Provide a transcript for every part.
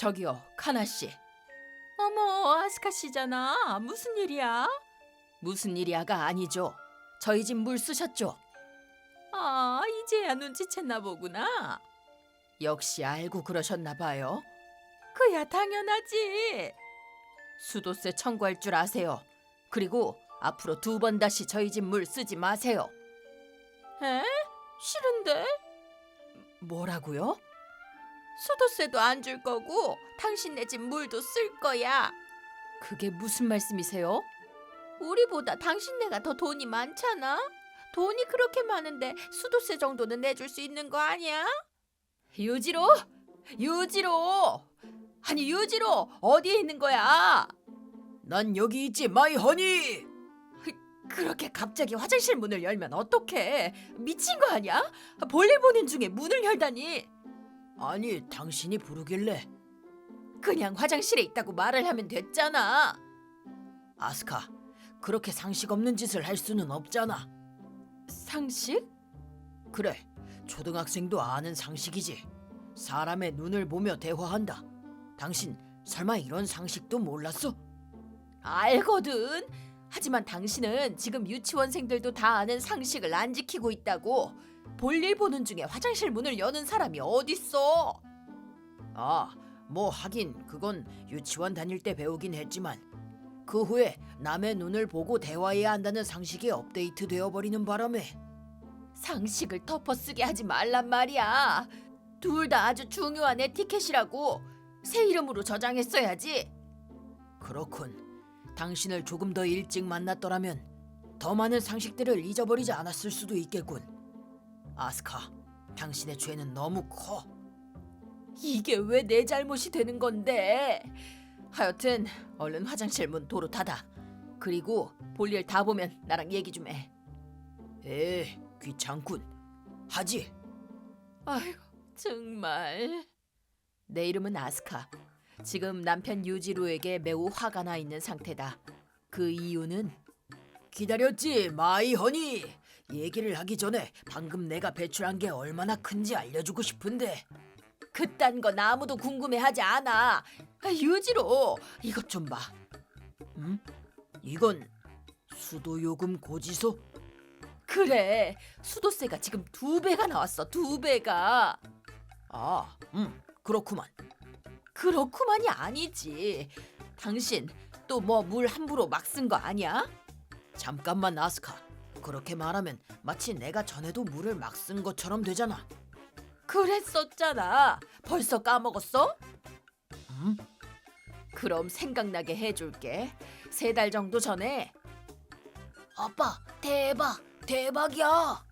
저기요, 카나 씨. 어머, 아스카 씨잖아. 무슨 일이야? 무슨 일이야가 아니죠. 저희 집 물 쓰셨죠? 아, 이제야 눈치챘나 보구나. 역시 알고 그러셨나 봐요. 그야 당연하지. 수도세 청구할 줄 아세요. 그리고 앞으로 2번 다시 저희 집 물 쓰지 마세요. 에? 싫은데? 뭐라고요? 수도세도 안 줄 거고 당신네 집 물도 쓸 거야. 그게 무슨 말씀이세요? 우리보다 당신네가 더 돈이 많잖아. 돈이 그렇게 많은데 수도세 정도는 내줄 수 있는 거 아니야? 유지로! 유지로! 아니 유지로 어디에 있는 거야? 난 여기 있지 마이 허니! 그렇게 갑자기 화장실 문을 열면 어떡해? 미친 거 아니야? 볼일 보는 중에 문을 열다니. 아니 당신이 부르길래 그냥 화장실에 있다고 말을 하면 됐잖아. 아스카, 그렇게 상식 없는 짓을 할 수는 없잖아. 상식? 그래, 초등학생도 아는 상식이지. 사람의 눈을 보며 대화한다. 당신 설마 이런 상식도 몰랐어? 알거든. 하지만 당신은 지금 유치원생들도 다 아는 상식을 안 지키고 있다고. 볼일 보는 중에 화장실 문을 여는 사람이 어딨어? 아, 뭐 하긴 그건 유치원 다닐 때 배우긴 했지만 그 후에 남의 눈을 보고 대화해야 한다는 상식이 업데이트 되어버리는 바람에 상식을 덮어쓰게 하지 말란 말이야. 둘 다 아주 중요한 에티켓이라고. 새 이름으로 저장했어야지. 그렇군. 당신을 조금 더 일찍 만났더라면 더 많은 상식들을 잊어버리지 않았을 수도 있겠군. 아스카, 당신의 죄는 너무 커. 이게 왜 내 잘못이 되는 건데? 하여튼 얼른 화장실 문 도로 닫아. 그리고 볼일 다 보면 나랑 얘기 좀 해. 귀찮군. 하지. 아휴, 정말. 내 이름은 아스카. 지금 남편 유지로에게 매우 화가 나 있는 상태다. 그 이유는 기다렸지 마이 허니. 얘기를 하기 전에 방금 내가 배출한 게 얼마나 큰지 알려주고 싶은데 그딴 건 아무도 궁금해하지 않아. 유지로 이것 좀 봐. 이건 수도요금 고지서? 그래, 수도세가 지금 2배가 나왔어. 2배가. 아, 그렇구만. 그렇구만이 아니지. 당신 또 뭐 물 함부로 막 쓴 거 아니야? 잠깐만 아스카. 그렇게 말하면 마치 내가 전에도 물을 막 쓴 것처럼 되잖아. 그랬었잖아. 벌써 까먹었어? 그럼 생각나게 해줄게. 3달 정도 전에. 아빠, 대박이야.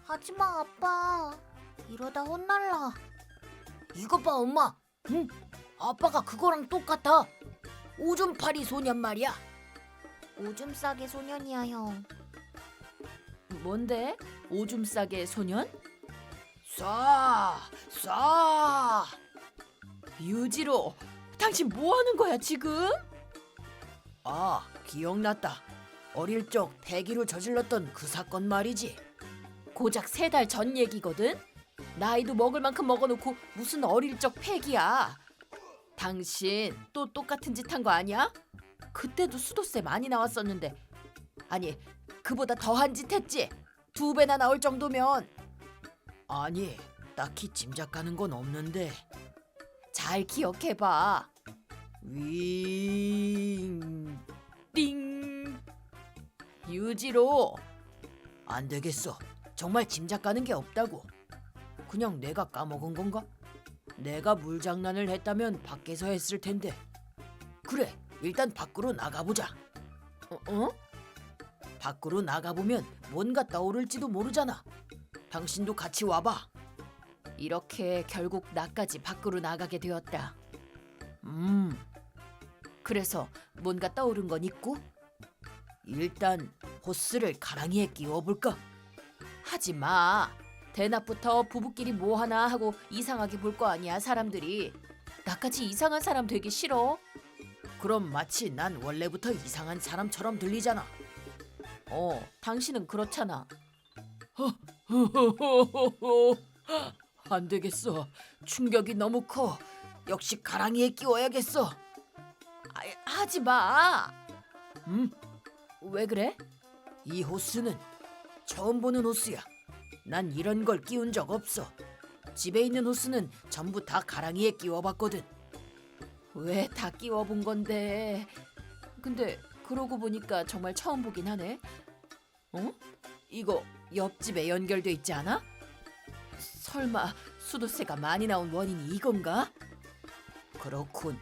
하지마 아빠 이러다 혼날라. 이것 봐 엄마. 응? 아빠가 그거랑 똑같아. 오줌파리 소년 말이야. 오줌 싸개 소년이야 형. 뭔데? 오줌 싸개 소년? 쏴! 유지로, 당신 뭐 하는 거야 지금? 아, 기억났다. 어릴 적 폐기로 저질렀던 그 사건 말이지. 고작 3달 전 얘기거든. 나이도 먹을 만큼 먹어놓고 무슨 어릴 적 폐기야. 당신 또 똑같은 짓 한 거 아니야? 그때도 수도세 많이 나왔었는데. 아니, 그보다 더한 짓 했지. 2배나 나올 정도면. 아니, 딱히 짐작가는 건 없는데. 잘 기억해봐. 띵. 유지로. 안 되겠어. 정말 짐작가는 게 없다고. 그냥 내가 까먹은 건가? 내가 물장난을 했다면 밖에서 했을 텐데. 그래, 일단 밖으로 나가보자. 어? 밖으로 나가보면 뭔가 떠오를지도 모르잖아. 당신도 같이 와봐. 이렇게 결국 나까지 밖으로 나가게 되었다. 그래서 뭔가 떠오른 건 있고? 일단 호스를 가랑이에 끼워볼까? 하지 마. 대낮부터 부부끼리 뭐 하나 하고 이상하게 볼 거 아니야 사람들이. 나같이 이상한 사람 되기 싫어. 그럼 마치 난 원래부터 이상한 사람처럼 들리잖아. 당신은 그렇잖아. 안 되겠어. 충격이 너무 커. 역시 가랑이에 끼워야겠어. 하지 마. 왜 그래? 이 호스는 처음 보는 호스야. 난 이런 걸 끼운 적 없어. 집에 있는 호스는 전부 다 가랑이에 끼워봤거든. 왜 다 끼워본 건데? 근데 그러고 보니까 정말 처음 보긴 하네. 이거 옆집에 연결돼 있지 않아? 설마 수도세가 많이 나온 원인이 이건가? 그렇군.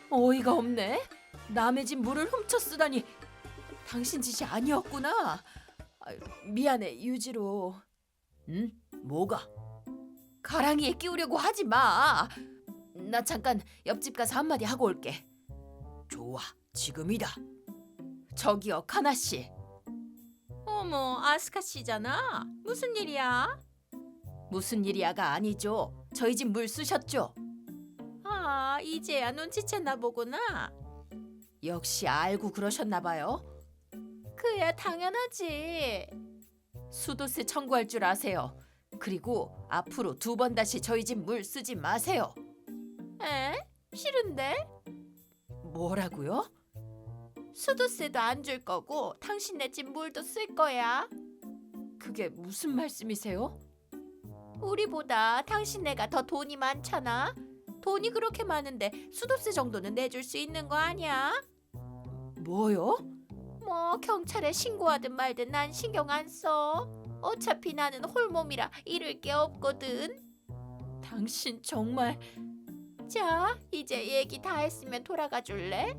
어이가 없네. 남의 집 물을 훔쳐 쓰다니. 당신 짓이 아니었구나. 미안해, 유지로. 응? 뭐가? 가랑이에 끼우려고 하지 마. 나 잠깐 옆집 가서 한마디 하고 올게. 좋아, 지금이다. 저기요, 카나 씨. 어머, 아스카 씨잖아. 무슨 일이야? 무슨 일이야가 아니죠. 저희 집 물 쓰셨죠? 아, 이제야 눈치챘나 보구나. 역시 알고 그러셨나 봐요. 그야 당연하지. 수도세 청구할 줄 아세요. 그리고 앞으로 2번 다시 저희 집 물 쓰지 마세요. 에? 싫은데? 뭐라고요? 수도세도 안 줄 거고 당신네 집 물도 쓸 거야. 그게 무슨 말씀이세요? 우리보다 당신네가 더 돈이 많잖아. 돈이 그렇게 많은데 수도세 정도는 내줄 수 있는 거 아니야? 뭐요? 뭐 경찰에 신고하든 말든 난 신경 안 써. 어차피 나는 홀몸이라 잃을 게 없거든. 당신 정말... 자, 이제 얘기 다 했으면 돌아가 줄래?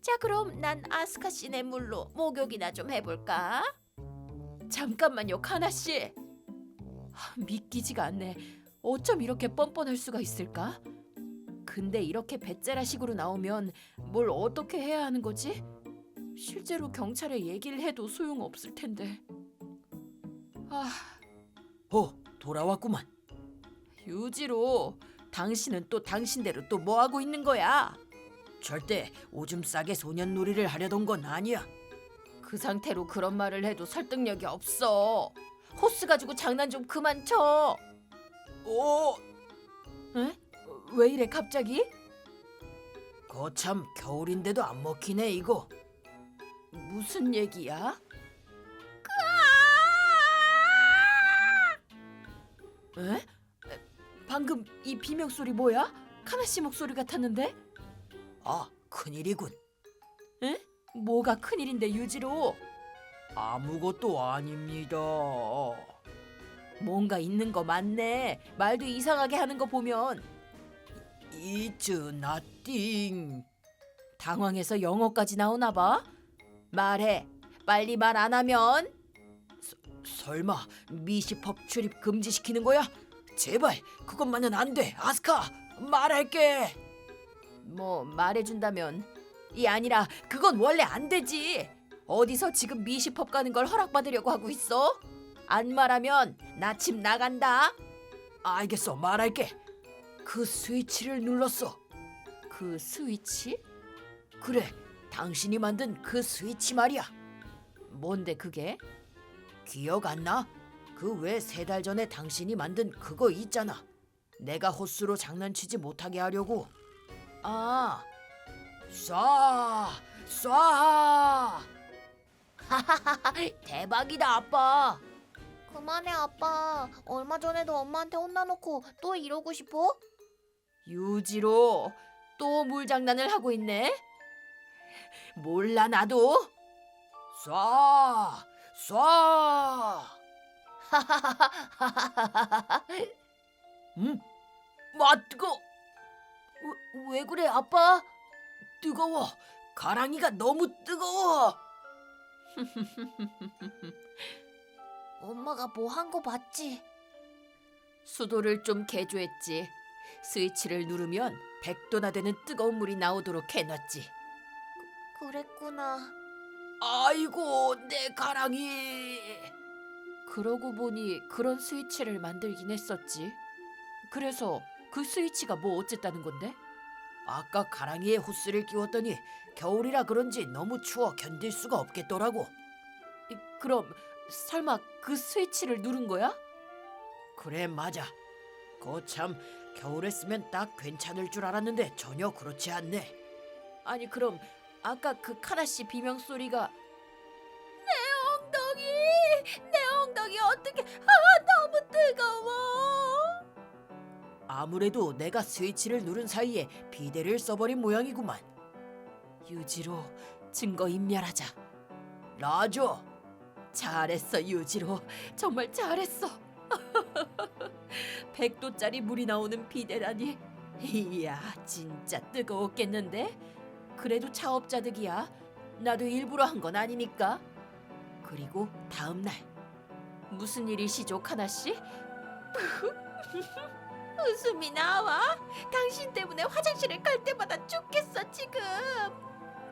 자, 그럼 난 아스카 씨네 물로 목욕이나 좀 해볼까? 잠깐만요, 카나 씨. 믿기지가 않네. 어쩜 이렇게 뻔뻔할 수가 있을까? 근데 이렇게 배째라식으로 나오면 뭘 어떻게 해야 하는 거지? 실제로 경찰에 얘기를 해도 소용없을 텐데. 돌아왔구만. 유지로, 당신은 또 당신대로 또 뭐 하고 있는 거야? 절대 오줌 싸게 소년놀이를 하려던 건 아니야. 그 상태로 그런 말을 해도 설득력이 없어. 호스 가지고 장난 좀 그만 쳐. 에? 왜 이래 갑자기? 거참 겨울인데도 안 먹히네 이거. 무슨 얘기야? 에? 방금 이 비명 소리 뭐야? 카나 씨 목소리 같았는데? 아, 큰일이군. 뭐가 큰일인데 유지로? 아무것도 아닙니다. 뭔가 있는 거 맞네. 말도 이상하게 하는 거 보면. It's nothing. 당황해서 영어까지 나오나 봐. 말해. 빨리 말 안 하면. 설마 미시법 출입 금지시키는 거야? 제발 그것만은 안 돼. 아스카, 말할게. 뭐 말해준다면. 이 아니라 그건 원래 안 되지. 어디서 지금 미시법 가는 걸 허락받으려고 하고 있어? 안 말하면 나 집 나간다. 알겠어, 말할게. 그 스위치를 눌렀어. 그 스위치? 그래, 당신이 만든 그 스위치 말이야. 뭔데 그게? 기억 안 나? 그 왜 3달 전에 당신이 만든 그거 있잖아. 내가 호스로 장난치지 못하게 하려고. 아, 쏴! 쏴! 대박이다, 아빠. 그만해 아빠. 얼마 전에도 엄마한테 혼나놓고 또 이러고 싶어? 유지로 또 물장난을 하고 있네. 몰라 나도. 쏴! 쏴! 뜨거. 왜 그래, 아빠? 뜨거워. 가랑이가 너무 뜨거워. 엄마가 뭐 한 거 봤지? 수도를 좀 개조했지. 스위치를 누르면 100도나 되는 뜨거운 물이 나오도록 해놨지. 그랬구나. 아이고, 내 가랑이. 그러고 보니 그런 스위치를 만들긴 했었지. 그래서 그 스위치가 뭐 어쨌다는 건데? 아까 가랑이에 호스를 끼웠더니 겨울이라 그런지 너무 추워 견딜 수가 없겠더라고. 그럼 설마 그 스위치를 누른 거야? 그래, 맞아. 거참 겨울에 쓰면 딱 괜찮을 줄 알았는데 전혀 그렇지 않네. 아니 그럼 아까 그 카나 씨 비명 소리가 내 엉덩이 어떻게 너무 뜨거워. 아무래도 내가 스위치를 누른 사이에 비데를 써버린 모양이구만. 유지로 증거 인멸하자. 라저, 잘했어 유지로 정말 잘했어. 100도짜리 물이 나오는 비데라니. 이야 진짜 뜨거웠겠는데. 그래도 차업자득이야. 나도 일부러 한 건 아니니까. 그리고 다음 날 무슨 일이시죠 카나 씨? 웃음이 나와. 당신 때문에 화장실을 갈 때마다 죽겠어 지금.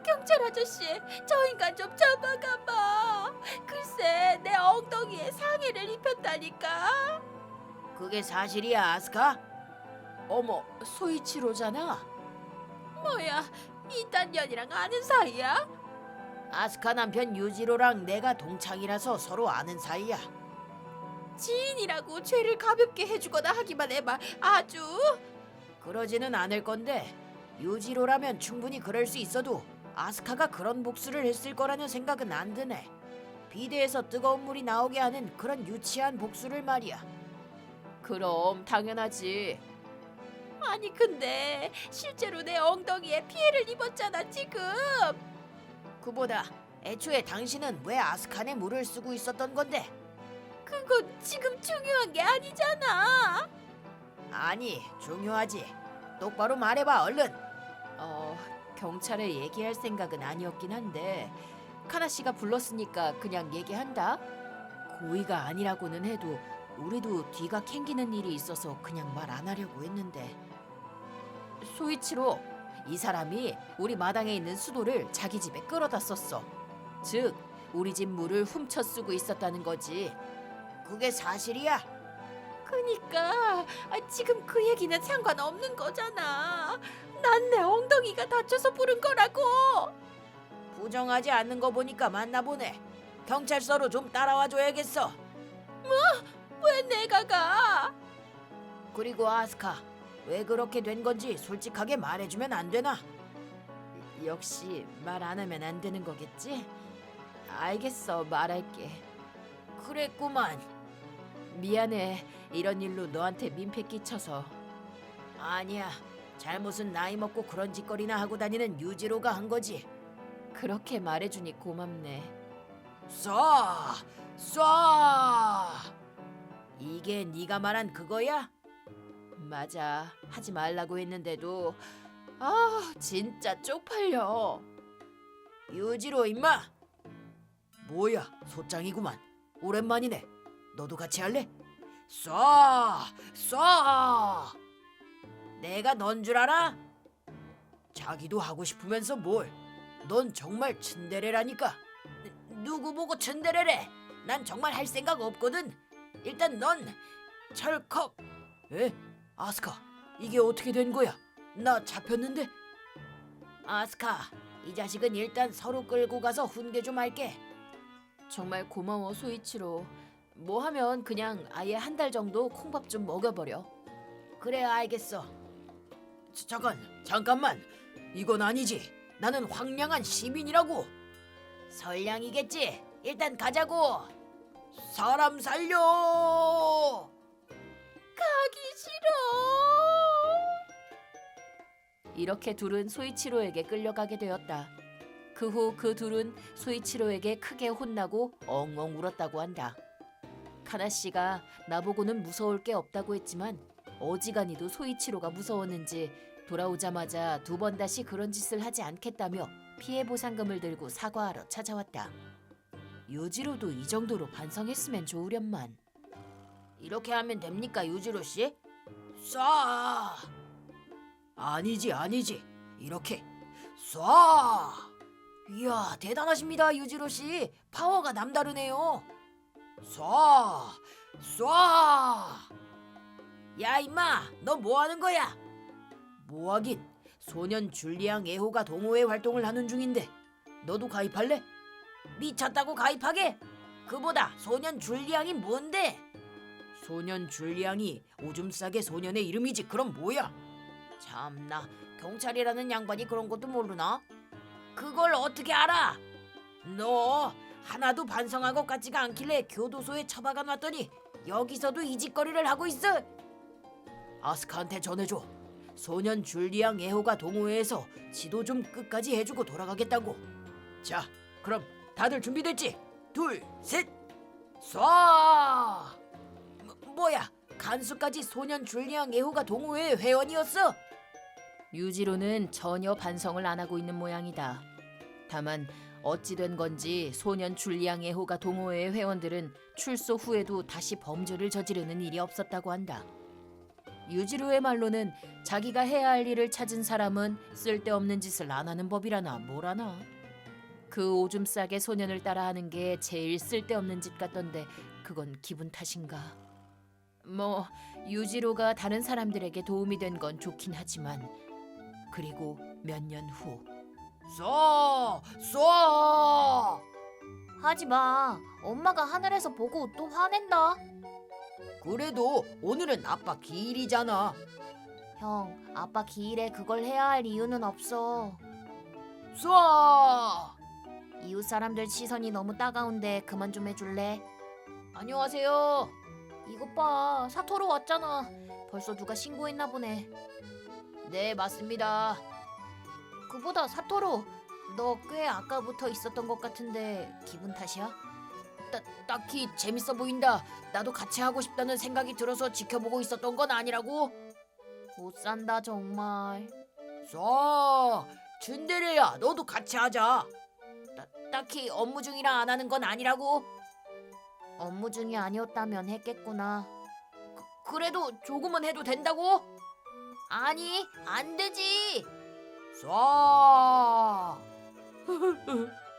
경찰 아저씨, 저 인간 좀 잡아가봐. 글쎄 내 엉덩이에 상해를 입혔다니까. 그게 사실이야, 아스카? 어머, 소이치로잖아. 뭐야, 이딴 년이랑 아는 사이야? 아스카 남편 유지로랑 내가 동창이라서 서로 아는 사이야. 지인이라고 죄를 가볍게 해주거나 하기만 해봐. 아주. 그러지는 않을 건데 유지로라면 충분히 그럴 수 있어도 아스카가 그런 복수를 했을 거라는 생각은 안 드네. 비데에서 뜨거운 물이 나오게 하는 그런 유치한 복수를 말이야. 그럼 당연하지. 아니 근데 실제로 내 엉덩이에 피해를 입었잖아 지금. 그보다 애초에 당신은 왜 아스칸에 물을 쓰고 있었던 건데? 그건 지금 중요한 게 아니잖아. 아니, 중요하지. 똑바로 말해봐, 얼른. 경찰에 얘기할 생각은 아니었긴 한데 카나 씨가 불렀으니까 그냥 얘기한다. 고의가 아니라고는 해도 우리도 뒤가 캥기는 일이 있어서 그냥 말 안 하려고 했는데. 소이치로, 이 사람이 우리 마당에 있는 수도를 자기 집에 끌어다 썼어. 즉 우리 집 물을 훔쳐 쓰고 있었다는 거지. 그게 사실이야? 그니까 지금 그 얘기는 상관없는 거잖아. 난 내 엉덩이가 다쳐서 부른 거라고. 부정하지 않는 거 보니까 맞나 보네. 경찰서로 좀 따라와 줘야겠어. 왜 내가 가? 그리고 아스카, 왜 그렇게 된 건지 솔직하게 말해주면 안 되나? 역시 말 안 하면 안 되는 거겠지? 알겠어, 말할게. 그랬구만. 미안해, 이런 일로 너한테 민폐 끼쳐서. 아니야, 잘못은 나이 먹고 그런 짓거리나 하고 다니는 유지로가 한 거지. 그렇게 말해주니 고맙네. 쏴! 쏴! 이게 네가 말한 그거야? 맞아, 하지 말라고 했는데도 진짜 쪽팔려. 유지로 임마! 뭐야, 소짱이구만. 오랜만이네. 너도 같이 할래? 쏴! 쏴! 내가 넌 줄 알아? 자기도 하고 싶으면서 뭘? 넌 정말 츤데레라니까. 누구 보고 츤데레래? 난 정말 할 생각 없거든. 일단 넌 철컥. 에? 아스카, 이게 어떻게 된 거야? 나 잡혔는데? 아스카, 이 자식은 일단 서로 끌고 가서 훈계 좀 할게. 정말 고마워, 소이치로. 뭐 하면 그냥 아예 한 달 정도 콩밥 좀 먹여버려. 그래, 알겠어. 잠깐만. 이건 아니지. 나는 황량한 시민이라고. 설량이겠지. 일단 가자고. 사람 살려. 가기 싫어. 이렇게 둘은 소이치로에게 끌려가게 되었다. 그 후 그 둘은 소이치로에게 크게 혼나고 엉엉 울었다고 한다. 카나 씨가 나보고는 무서울 게 없다고 했지만 어지간히도 소이치로가 무서웠는지 돌아오자마자 두 번 다시 그런 짓을 하지 않겠다며 피해 보상금을 들고 사과하러 찾아왔다. 유지로도 이 정도로 반성했으면 좋으련만. 이렇게 하면 됩니까, 유지로 씨? 쏴! 아니지. 이렇게 쏴! 이야, 대단하십니다, 유지로 씨. 파워가 남다르네요. 쏴! 야, 임마, 너 뭐 하는 거야? 뭐 하긴, 소년 줄리앙 애호가 동호회 활동을 하는 중인데 너도 가입할래? 미쳤다고 가입하게? 그보다 소년 줄리앙이 뭔데? 소년 줄리앙이 오줌 싸개 소년의 이름이지 그럼 뭐야? 참나, 경찰이라는 양반이 그런 것도 모르나? 그걸 어떻게 알아? 너 하나도 반성한 것 같지가 않길래 교도소에 처박아 놨더니 여기서도 이 짓거리를 하고 있어. 아스카한테 전해줘. 소년 줄리앙 애호가 동호회에서 지도 좀 끝까지 해주고 돌아가겠다고. 자, 그럼 다들 준비됐지? 둘, 셋, 쏴! 뭐야? 간수까지 소년 줄리앙 애호가 동호회 회원이었어? 유지로는 전혀 반성을 안 하고 있는 모양이다. 다만 어찌 된 건지 소년 줄리앙 애호가 동호회의 회원들은 출소 후에도 다시 범죄를 저지르는 일이 없었다고 한다. 유지로의 말로는 자기가 해야 할 일을 찾은 사람은 쓸데없는 짓을 안 하는 법이라나 뭐라나. 그 오줌 싸게 소년을 따라하는 게 제일 쓸데없는 짓 같던데 그건 기분 탓인가. 뭐 유지로가 다른 사람들에게 도움이 된 건 좋긴 하지만 그리고 몇 년 후 쏴! 쏴! 하지 마. 엄마가 하늘에서 보고 또 화낸다. 그래도 오늘은 아빠 기일이잖아. 형, 아빠 기일에 그걸 해야 할 이유는 없어. 쏴! 이웃 사람들 시선이 너무 따가운데 그만 좀 해줄래? 안녕하세요. 이것 봐, 사토로 왔잖아. 벌써 누가 신고했나 보네. 네, 맞습니다. 그보다 사토로, 너 꽤 아까부터 있었던 것 같은데 기분 탓이야? 딱히 재밌어 보인다. 나도 같이 하고 싶다는 생각이 들어서 지켜보고 있었던 건 아니라고. 못 산다 정말. 쏴! 준대리야, 너도 같이 하자. 딱히 업무 중이라 안 하는 건 아니라고. 업무 중이 아니었다면 했겠구나. 그래도 조금은 해도 된다고? 아니, 안 되지. 쏴!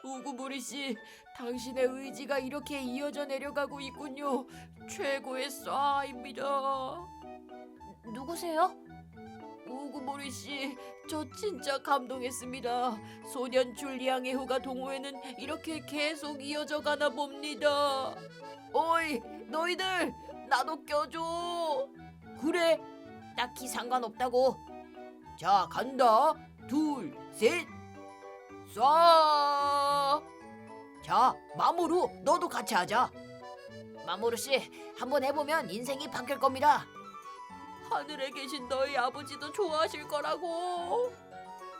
우구부리 씨, 당신의 의지가 이렇게 이어져 내려가고 있군요. 최고의 쏴입니다. 누구세요? 우구모리 씨, 저 진짜 감동했습니다. 소년 줄리앙 애호가 동호회는 이렇게 계속 이어져 가나 봅니다. 어이, 너희들 나도 껴줘. 그래, 딱히 상관없다고. 자, 간다. 둘, 셋, 쏴. 자, 마모루, 너도 같이 하자. 마모루 씨, 한번 해보면 인생이 바뀔 겁니다. 하늘에 계신 너희 아버지도 좋아하실 거라고.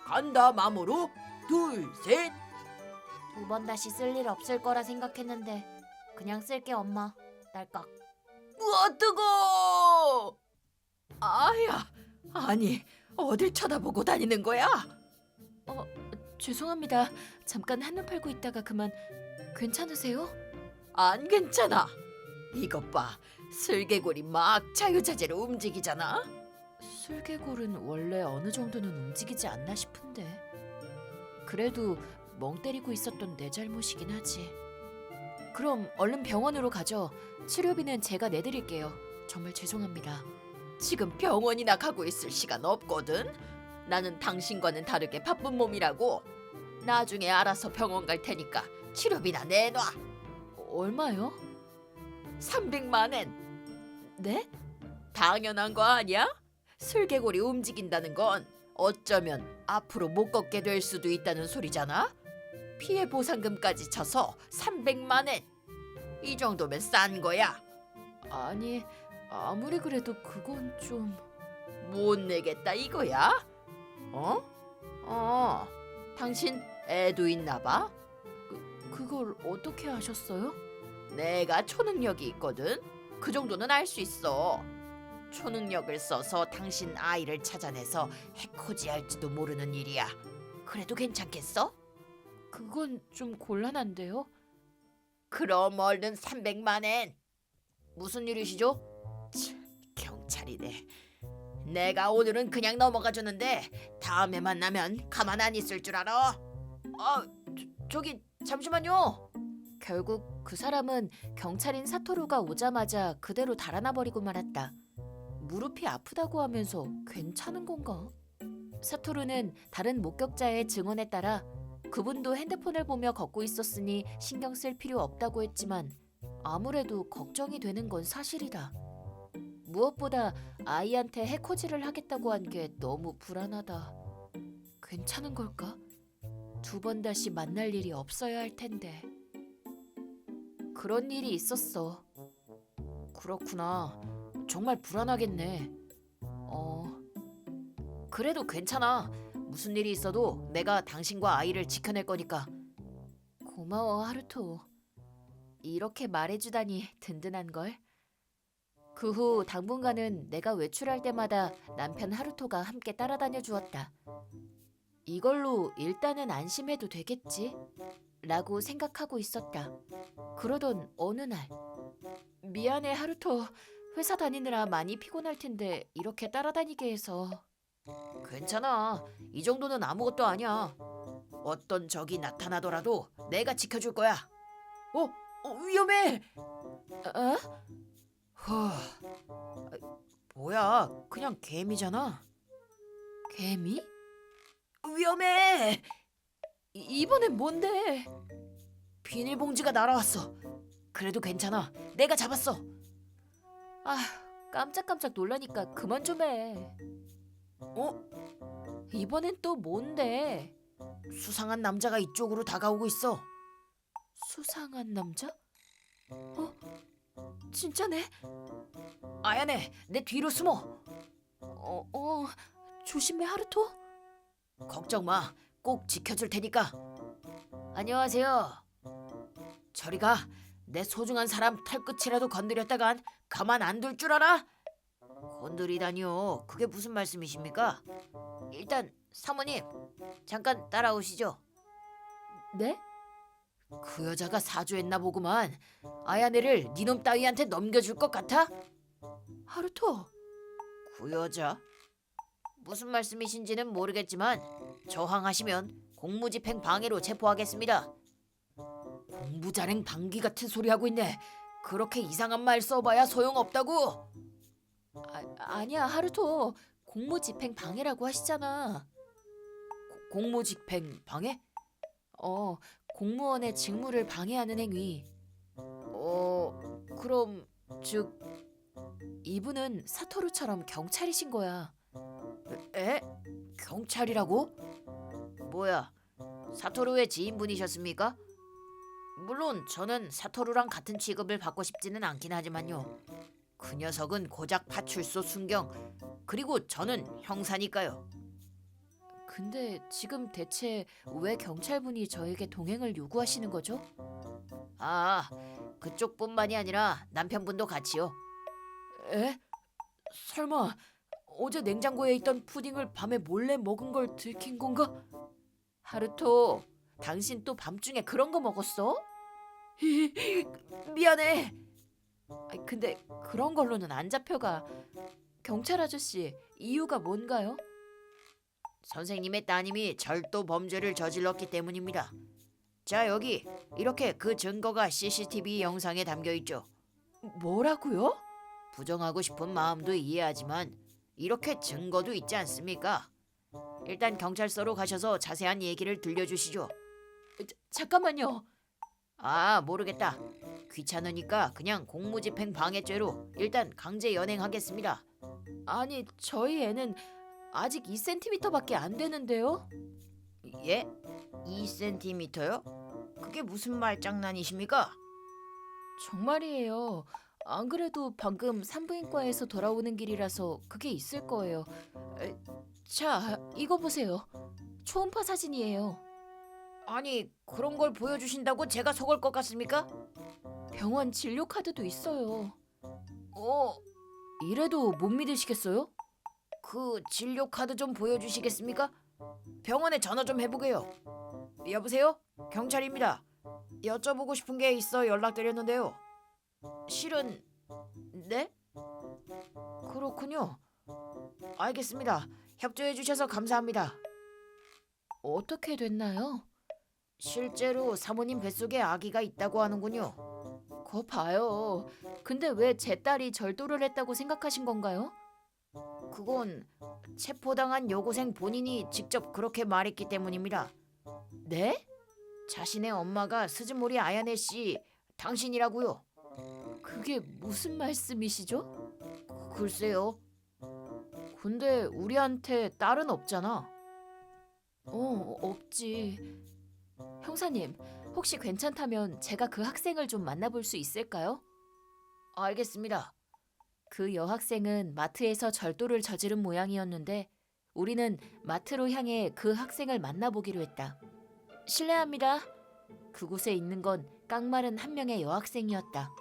간다, 마모루. 둘, 셋. 2번 다시 쓸 일 없을 거라 생각했는데 그냥 쓸게 엄마. 딸깍. 우와, 뜨거! 아야, 아니, 어딜 쳐다보고 다니는 거야? 죄송합니다. 잠깐 한눈 팔고 있다가 그만. 괜찮으세요? 안 괜찮아. 이것 봐, 슬개골이 막 자유자재로 움직이잖아. 슬개골은 원래 어느 정도는 움직이지 않나 싶은데. 그래도 멍 때리고 있었던 내 잘못이긴 하지. 그럼 얼른 병원으로 가죠. 치료비는 제가 내드릴게요. 정말 죄송합니다. 지금 병원이나 가고 있을 시간 없거든. 나는 당신과는 다르게 바쁜 몸이라고. 나중에 알아서 병원 갈 테니까 치료비나 내놔. 얼마요? 300만 엔. 네? 당연한 거 아니야? 슬개골이 움직인다는 건 어쩌면 앞으로 못 걷게 될 수도 있다는 소리잖아. 피해 보상금까지 쳐서 300만 엔. 이 정도면 싼 거야. 아니, 아무리 그래도 그건 좀... 못 내겠다 이거야? 당신 애도 있나 봐? 그걸 어떻게 아셨어요? 내가 초능력이 있거든. 그 정도는 알 수 있어. 초능력을 써서 당신 아이를 찾아내서 해코지할지도 모르는 일이야. 그래도 괜찮겠어? 그건 좀 곤란한데요? 그럼 얼른 300만 엔. 무슨 일이시죠? 경찰이네. 내가 오늘은 그냥 넘어가 주는데 다음에 만나면 가만 안 있을 줄 알아. 저기 잠시만요. 결국 그 사람은 경찰인 사토루가 오자마자 그대로 달아나 버리고 말았다. 무릎이 아프다고 하면서 괜찮은 건가? 사토루는 다른 목격자의 증언에 따라 그분도 핸드폰을 보며 걷고 있었으니 신경 쓸 필요 없다고 했지만 아무래도 걱정이 되는 건 사실이다. 무엇보다 아이한테 해코지를 하겠다고 한 게 너무 불안하다. 괜찮은 걸까? 2번 다시 만날 일이 없어야 할 텐데. 그런 일이 있었어. 그렇구나. 정말 불안하겠네. 그래도 괜찮아. 무슨 일이 있어도 내가 당신과 아이를 지켜낼 거니까. 고마워, 하루토. 이렇게 말해주다니 든든한걸. 그 후 당분간은 내가 외출할 때마다 남편 하루토가 함께 따라다녀 주었다. 이걸로 일단은 안심해도 되겠지? 라고 생각하고 있었다. 그러던 어느 날, 미안해 하루토. 회사 다니느라 많이 피곤할 텐데 이렇게 따라다니게 해서. 괜찮아. 이 정도는 아무것도 아니야. 어떤 적이 나타나더라도 내가 지켜줄 거야. 위험해. 뭐야, 그냥 개미잖아. 개미? 위험해. 이번엔 뭔데? 비닐봉지가 날아왔어. 그래도 괜찮아. 내가 잡았어. 깜짝깜짝 놀라니까 그만 좀 해. 이번엔 또 뭔데? 수상한 남자가 이쪽으로 다가오고 있어. 수상한 남자? 진짜네? 아야네, 내 뒤로 숨어. 조심해 하루토. 걱정 마, 꼭 지켜줄 테니까. 안녕하세요. 저리 가. 내 소중한 사람 털끝이라도 건드렸다간 가만 안 둘 줄 알아? 건드리다니요. 그게 무슨 말씀이십니까? 일단 사모님, 잠깐 따라오시죠. 네? 그 여자가 사주했나 보구만. 아야네를 니놈 따위한테 넘겨줄 것 같아? 하루토. 그 여자? 무슨 말씀이신지는 모르겠지만 저항하시면 공무집행 방해로 체포하겠습니다. 공부자랭 방귀 같은 소리 하고 있네. 그렇게 이상한 말 써봐야 소용없다고. 아니야 하루토. 공무집행 방해라고 하시잖아. 공무집행 방해? 공무원의 직무를 방해하는 행위. 그럼 즉 이분은 사토루처럼 경찰이신 거야. 에? 경찰이라고? 뭐야, 사토루의 지인분이셨습니까? 물론 저는 사토루랑 같은 취급을 받고 싶지는 않긴 하지만요. 그 녀석은 고작 파출소 순경, 그리고 저는 형사니까요. 근데 지금 대체 왜 경찰분이 저에게 동행을 요구하시는 거죠? 그쪽뿐만이 아니라 남편분도 같이요. 에? 설마 어제 냉장고에 있던 푸딩을 밤에 몰래 먹은 걸 들킨 건가? 하루토, 당신 또 밤중에 그런 거 먹었어? 미안해. 근데 그런 걸로는 안 잡혀가. 경찰 아저씨, 이유가 뭔가요? 선생님의 따님이 절도 범죄를 저질렀기 때문입니다. 자, 여기 이렇게 그 증거가 CCTV 영상에 담겨 있죠. 뭐라고요? 부정하고 싶은 마음도 이해하지만 이렇게 증거도 있지 않습니까? 일단 경찰서로 가셔서 자세한 얘기를 들려주시죠. 잠깐만요. 모르겠다. 귀찮으니까 그냥 공무집행 방해죄로 일단 강제 연행하겠습니다. 아니, 저희 애는 아직 2cm밖에 안 되는데요? 예? 2cm요? 그게 무슨 말장난이십니까? 정말이에요. 안 그래도 방금 산부인과에서 돌아오는 길이라서 그게 있을 거예요. 자, 이거 보세요. 초음파 사진이에요. 아니, 그런 걸 보여주신다고 제가 속을 것 같습니까? 병원 진료 카드도 있어요. 이래도 못 믿으시겠어요? 그 진료 카드 좀 보여주시겠습니까? 병원에 전화 좀 해보게요. 여보세요? 경찰입니다. 여쭤보고 싶은 게 있어 연락드렸는데요. 실은... 네? 그렇군요. 알겠습니다. 협조해 주셔서 감사합니다. 어떻게 됐나요? 실제로 사모님 뱃속에 아기가 있다고 하는군요. 거 봐요. 근데 왜 제 딸이 절도를 했다고 생각하신 건가요? 그건 체포당한 여고생 본인이 직접 그렇게 말했기 때문입니다. 네? 자신의 엄마가 스즈모리 아야네 씨 당신이라고요. 그게 무슨 말씀이시죠? 글쎄요. 근데 우리한테 딸은 없잖아. 없지. 형사님, 혹시 괜찮다면 제가 그 학생을 좀 만나볼 수 있을까요? 알겠습니다. 그 여학생은 마트에서 절도를 저지른 모양이었는데 우리는 마트로 향해 그 학생을 만나보기로 했다. 실례합니다. 그곳에 있는 건 깡마른 한 명의 여학생이었다.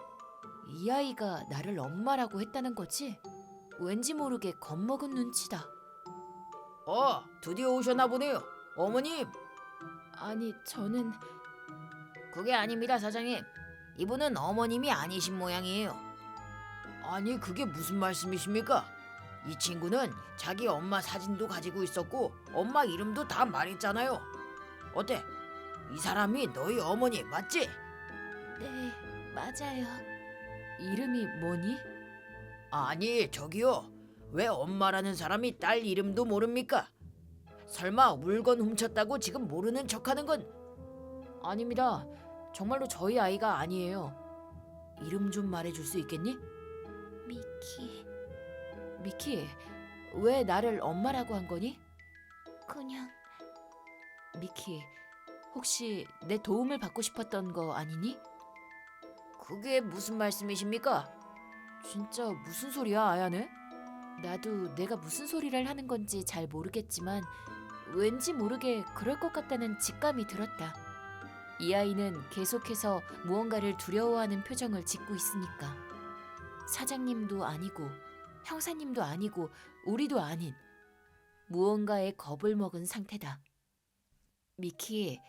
이 아이가 나를 엄마라고 했다는 거지? 왠지 모르게 겁먹은 눈치다. 드디어 오셨나 보네요. 어머님. 아니, 저는... 그게 아닙니다, 사장님. 이분은 어머님이 아니신 모양이에요. 아니, 그게 무슨 말씀이십니까? 이 친구는 자기 엄마 사진도 가지고 있었고 엄마 이름도 다 말했잖아요. 어때? 이 사람이 너희 어머니 맞지? 네, 맞아요. 이름이 뭐니? 아니, 저기요. 왜 엄마라는 사람이 딸 이름도 모릅니까? 설마 물건 훔쳤다고 지금 모르는 척하는 건... 아닙니다. 정말로 저희 아이가 아니에요. 이름 좀 말해줄 수 있겠니? 미키, 미키, 왜 나를 엄마라고 한 거니? 그냥 미키, 혹시 내 도움을 받고 싶었던 거 아니니? 그게 무슨 말씀이십니까? 진짜 무슨 소리야, 아야네? 나도 내가 무슨 소리를 하는 건지 잘 모르겠지만 왠지 모르게 그럴 것 같다는 직감이 들었다. 이 아이는 계속해서 무언가를 두려워하는 표정을 짓고 있으니까. 사장님도 아니고 형사님도 아니고 우리도 아닌 무언가에 겁을 먹은 상태다. 미키,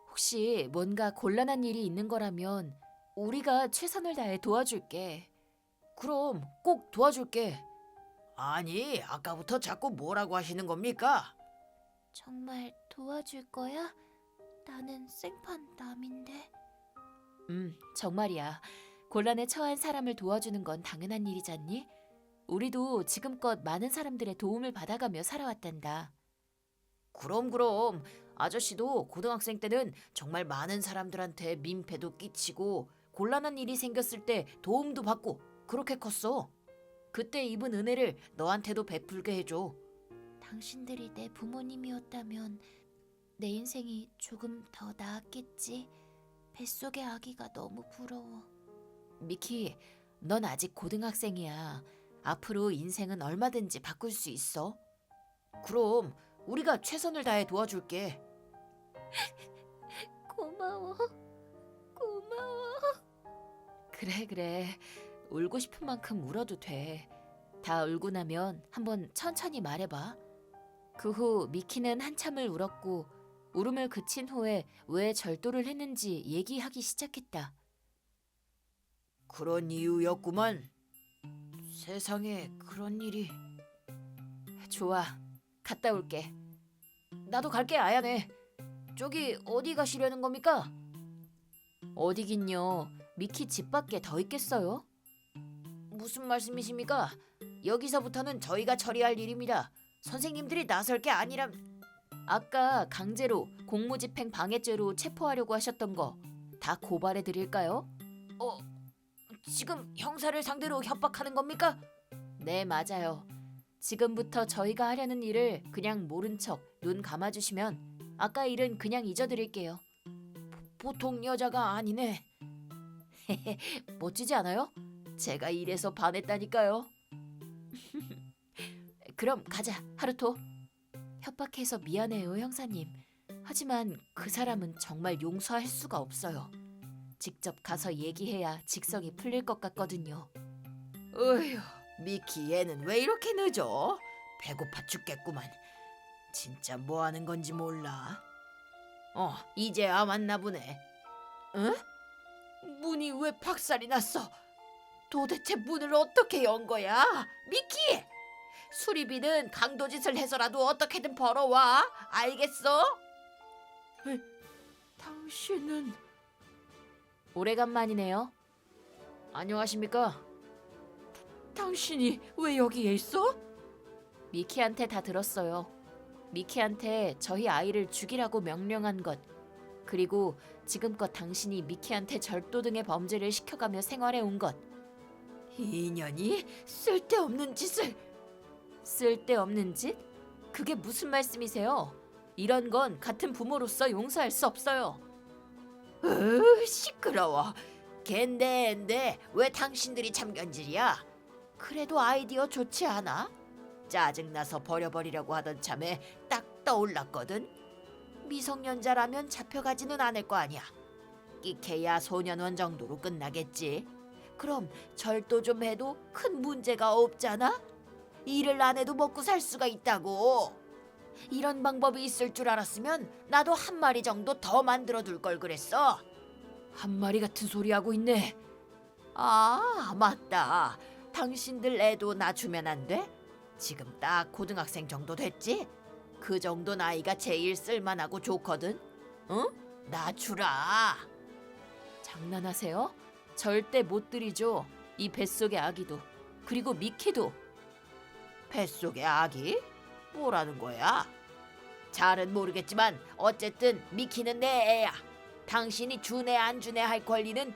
혹시 뭔가 곤란한 일이 있는 거라면 우리가 최선을 다해 도와줄게. 그럼 꼭 도와줄게. 아니, 아까부터 자꾸 뭐라고 하시는 겁니까? 정말 도와줄 거야? 나는 생판 남인데. 정말이야. 곤란에 처한 사람을 도와주는 건 당연한 일이잖니? 우리도 지금껏 많은 사람들의 도움을 받아가며 살아왔단다. 그럼 아저씨도 고등학생 때는 정말 많은 사람들한테 민폐도 끼치고 곤란한 일이 생겼을 때 도움도 받고 그렇게 컸어. 그때 입은 은혜를 너한테도 베풀게 해줘. 당신들이 내 부모님이었다면 내 인생이 조금 더 나았겠지. 뱃속의 아기가 너무 부러워. 미키, 넌 아직 고등학생이야. 앞으로 인생은 얼마든지 바꿀 수 있어. 그럼 우리가 최선을 다해 도와줄게. 고마워. 고마워. 그래. 울고 싶은 만큼 울어도 돼. 다 울고 나면 한번 천천히 말해봐. 그 후 미키는 한참을 울었고 울음을 그친 후에 왜 절도를 했는지 얘기하기 시작했다. 그런 이유였구만. 세상에 그런 일이. 좋아, 갔다 올게. 나도 갈게, 아야네. 저기 어디 가시려는 겁니까? 어디긴요. 미키 집 밖에 더 있겠어요? 무슨 말씀이십니까? 여기서부터는 저희가 처리할 일입니다. 선생님들이 나설 게 아니라... 아까 강제로 공무집행 방해죄로 체포하려고 하셨던 거 다 고발해 드릴까요? 지금 형사를 상대로 협박하는 겁니까? 네, 맞아요. 지금부터 저희가 하려는 일을 그냥 모른 척 눈 감아주시면 아까 일은 그냥 잊어드릴게요. 보통 여자가 아니네. 멋지지 않아요? 제가 이래서 반했다니까요. 그럼 가자, 하루토. 협박해서 미안해요, 형사님. 하지만 그 사람은 정말 용서할 수가 없어요. 직접 가서 얘기해야 직성이 풀릴 것 같거든요. 어휴, 미키 얘는 왜 이렇게 늦어? 배고파 죽겠구만. 진짜 뭐 하는 건지 몰라. 이제야 왔나 보네. 응? 문이 왜 박살이 났어? 도대체 문을 어떻게 연 거야? 미키! 수리비는 강도짓을 해서라도 어떻게든 벌어와. 알겠어? 당신은... 오래간만이네요. 안녕하십니까? 당신이 왜 여기에 있어? 미키한테 다 들었어요. 미키한테 저희 아이를 죽이라고 명령한 것, 그리고 지금껏 당신이 미키한테 절도 등의 범죄를 시켜가며 생활해 온 것, 인연이 쓸데없는 짓을. 쓸데없는 짓? 그게 무슨 말씀이세요? 이런 건 같은 부모로서 용서할 수 없어요. 시끄러워. 걘데 왜 당신들이 참견질이야? 그래도 아이디어 좋지 않아? 짜증나서 버려버리려고 하던 참에 딱 떠올랐거든. 미성년자라면 잡혀가지는 않을 거 아니야. 끼케야 소년원 정도로 끝나겠지. 그럼 절도 좀 해도 큰 문제가 없잖아. 일을 안 해도 먹고 살 수가 있다고. 이런 방법이 있을 줄 알았으면 나도 한 마리 정도 더 만들어 둘 걸 그랬어. 한 마리 같은 소리 하고 있네. 아, 맞다. 당신들 애도 낳주면 안 돼? 지금 딱 고등학생 정도 됐지? 그 정도 나이가 제일 쓸만하고 좋거든. 응? 낳주라. 장난하세요? 절대 못 드리죠. 이 뱃속의 아기도. 그리고 미키도. 뱃속의 아기? 뭐라는 거야? 잘은 모르겠지만 어쨌든 미키는 내 애야. 당신이 주네 안 주네 할 권리는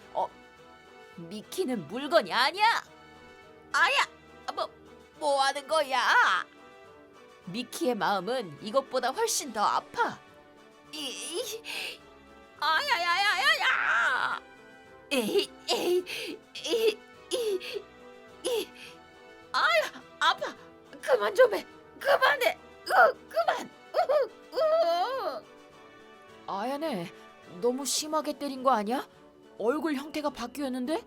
미키는 물건이 아니야. 아야. 뭐 하는 거야? 미키의 마음은 이것보다 훨씬 더 아파. 아야야야야야. 에이. 아야, 아파. 그만 좀 해. 그만해. 그만. 아야네, 너무 심하게 때린 거 아니야? 얼굴 형태가 바뀌었는데?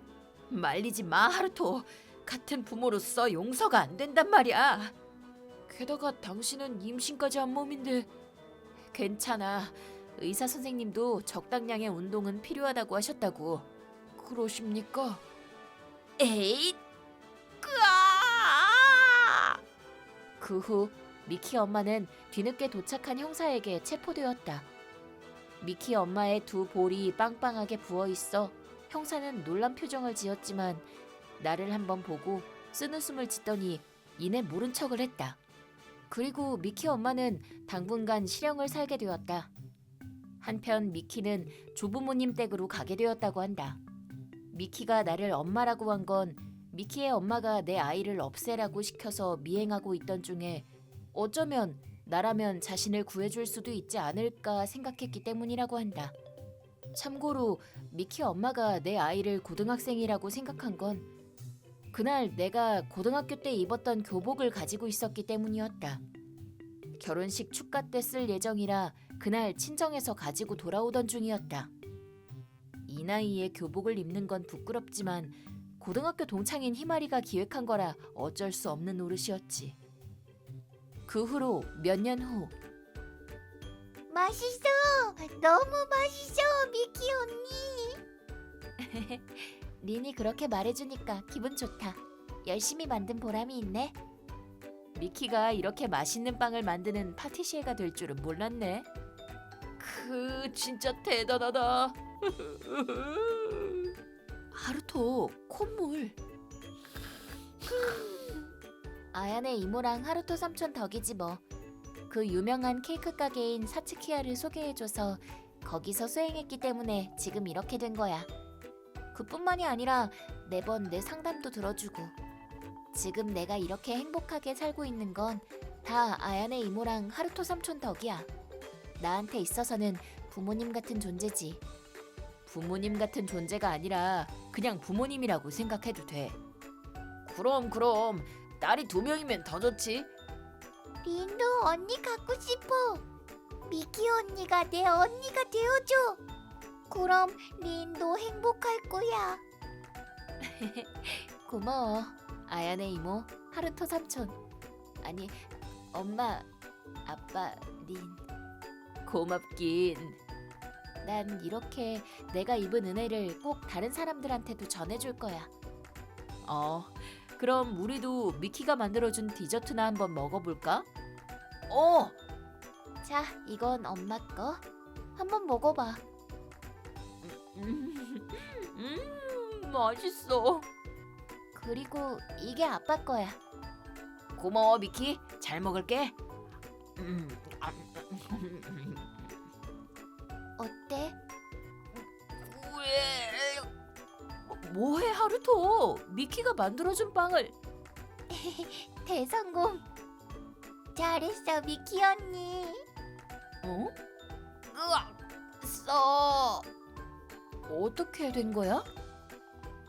말리지 마, 하루토. 같은 부모로서 용서가 안 된단 말이야. 게다가 당신은 임신까지 한 몸인데. 괜찮아. 의사 선생님도 적당량의 운동은 필요하다고 하셨다고. 그러십니까? 에이. 그 후 미키 엄마는 뒤늦게 도착한 형사에게 체포되었다. 미키 엄마의 두 볼이 빵빵하게 부어있어 형사는 놀란 표정을 지었지만 나를 한번 보고 쓴웃음을 짓더니 이내 모른 척을 했다. 그리고 미키 엄마는 당분간 실형을 살게 되었다. 한편 미키는 조부모님 댁으로 가게 되었다고 한다. 미키가 나를 엄마라고 한 건 미키의 엄마가 내 아이를 없애라고 시켜서 미행하고 있던 중에 어쩌면 나라면 자신을 구해줄 수도 있지 않을까 생각했기 때문이라고 한다. 참고로 미키 엄마가 내 아이를 고등학생이라고 생각한 건 그날 내가 고등학교 때 입었던 교복을 가지고 있었기 때문이었다. 결혼식 축가 때 쓸 예정이라 그날 친정에서 가지고 돌아오던 중이었다. 이 나이에 교복을 입는 건 부끄럽지만 고등학교 동창인 희마리가 기획한 거라 어쩔 수 없는 노릇이었지. 그 후로 몇 년 후. 맛있어. 너무 맛있어, 미키 언니. 린이 그렇게 말해주니까 기분 좋다. 열심히 만든 보람이 있네. 미키가 이렇게 맛있는 빵을 만드는 파티시에가 될 줄은 몰랐네. 진짜 대단하다. 하루토 콧물. 아야네 이모랑 하루토 삼촌 덕이지 뭐. 그 유명한 케이크 가게인 사츠키야를 소개해줘서 거기서 수행했기 때문에 지금 이렇게 된 거야. 그뿐만이 아니라 매번 내 상담도 들어주고. 지금 내가 이렇게 행복하게 살고 있는 건 다 아야네 이모랑 하루토 삼촌 덕이야. 나한테 있어서는 부모님 같은 존재지. 부모님 같은 존재가 아니라 그냥 부모님이라고 생각해도 돼. 그럼 딸이 2명이면 더 좋지. 린도 언니 갖고 싶어. 미키 언니가 내 언니가 되어줘. 그럼 린도 행복할 거야. 고마워 아야네 이모, 하루토 삼촌. 아니 엄마, 아빠, 린. 고맙긴. 난 이렇게 내가 입은 은혜를 꼭 다른 사람들한테도 전해줄 거야. 그럼 우리도 미키가 만들어준 디저트나 한번 먹어볼까? 자, 이건 엄마 거. 한번 먹어봐. 맛있어. 그리고 이게 아빠 거야. 고마워 미키. 잘 먹을게. 어때? 뭐해 하루토, 미키가 만들어준 빵을. 대성공. 잘했어, 미키 언니. 어? 으악, 써. 어떻게 된 거야?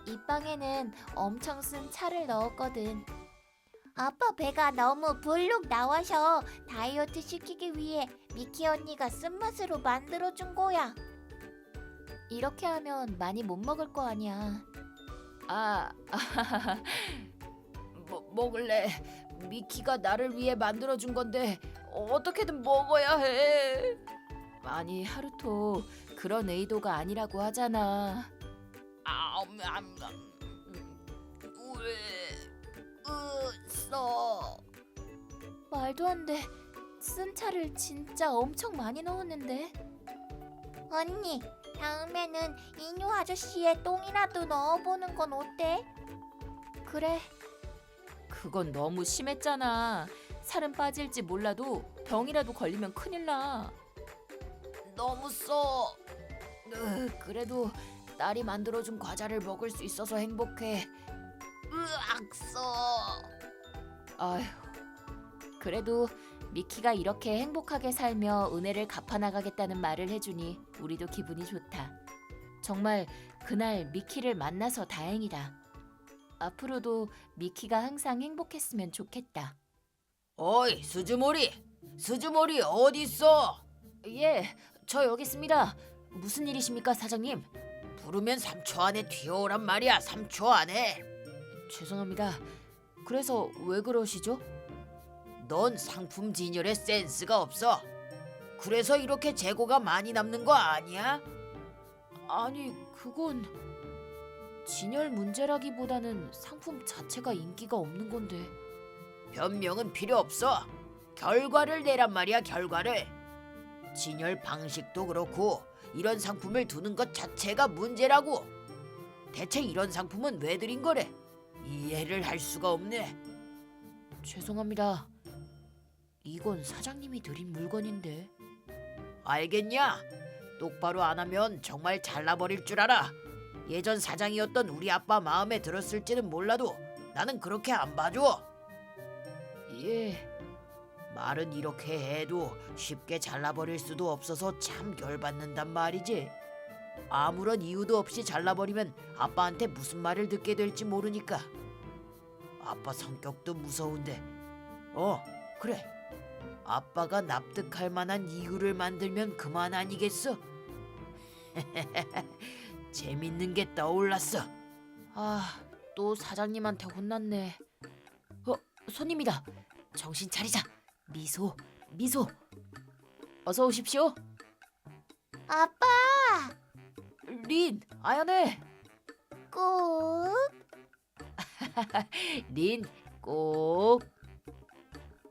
이 빵에는 엄청 쓴 차를 넣었거든. 아빠 배가 너무 불룩 나와서 다이어트 시키기 위해 미키 언니가 쓴맛으로 만들어준 거야. 이렇게 하면 많이 못 먹을 거 아니야. 먹을래. 미키가 나를 위해 만들어준 건데 어떻게든 먹어야 해. 아니, 하루토, 그런 의도가 아니라고 하잖아. 써. 말도 안 돼. 쓴 차를 진짜 엄청 많이 넣었는데. 언니, 다음에는 인유 아저씨의 똥이라도 넣어보는 건 어때? 그래. 그건 너무 심했잖아. 살은 빠질지 몰라도 병이라도 걸리면 큰일 나. 너무 써. 그래도 딸이 만들어준 과자를 먹을 수 있어서 행복해. 으악, 써. 아휴, 그래도 미키가 이렇게 행복하게 살며 은혜를 갚아나가겠다는 말을 해주니 우리도 기분이 좋다. 정말 그날 미키를 만나서 다행이다. 앞으로도 미키가 항상 행복했으면 좋겠다. 어이, 수주모리 어디 있어? 예, 저 여기 있습니다. 무슨 일이십니까, 사장님? 부르면 3초 안에 튀어오란 말이야. 3초 안에. 죄송합니다. 그래서 왜 그러시죠? 넌 상품 진열에 센스가 없어. 그래서 이렇게 재고가 많이 남는 거 아니야? 아니, 그건 진열 문제라기보다는 상품 자체가 인기가 없는 건데. 변명은 필요 없어. 결과를 내란 말이야, 결과를. 진열 방식도 그렇고 이런 상품을 두는 것 자체가 문제라고. 대체 이런 상품은 왜 들인 거래? 이해를 할 수가 없네. 죄송합니다. 이건 사장님이 드린 물건인데. 알겠냐? 똑바로 안 하면 정말 잘라버릴 줄 알아. 예전 사장이었던 우리 아빠 마음에 들었을지는 몰라도 나는 그렇게 안 봐줘. 예, 말은 이렇게 해도 쉽게 잘라버릴 수도 없어서 참 열받는단 말이지. 아무런 이유도 없이 잘라버리면 아빠한테 무슨 말을 듣게 될지 모르니까. 아빠 성격도 무서운데. 그래. 아빠가 납득할 만한 이유를 만들면 그만 아니겠어? 재밌는 게 떠올랐어. 또 사장님한테 혼났네. 손님이다. 정신 차리자. 미소. 어서 오십시오. 아빠, 린, 아연해. 꼭. 린, 꼭.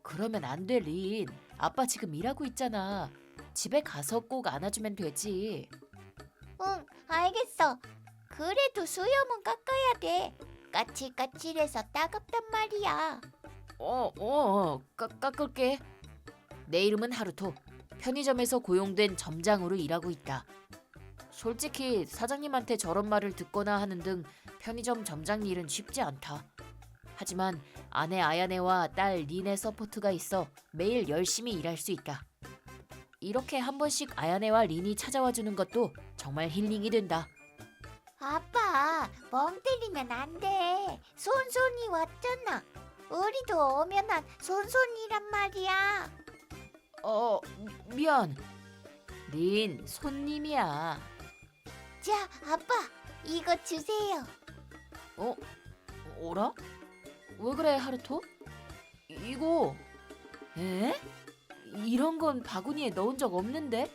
그러면 안 돼, 린. 아빠 지금 일하고 있잖아. 집에 가서 꼭 안아주면 되지. 응, 알겠어. 그래도 수염은 깎아야 돼. 까칠까칠해서 따갑단 말이야. 깎을게. 내 이름은 하루토. 편의점에서 고용된 점장으로 일하고 있다. 솔직히 사장님한테 저런 말을 듣거나 하는 등 편의점 점장 일은 쉽지 않다. 하지만 아내 아야네와 딸 린의 서포트가 있어 매일 열심히 일할 수 있다. 이렇게 한 번씩 아야네와 린이 찾아와 주는 것도 정말 힐링이 된다. 아빠, 멍 때리면 안 돼. 손손이 왔잖아. 우리도 오면한 손손이란 말이야. 미안. 린, 손님이야. 자, 아빠, 이거 주세요. 어라? 왜 그래, 하루토? 이거 이런 건 바구니에 넣은 적 없는데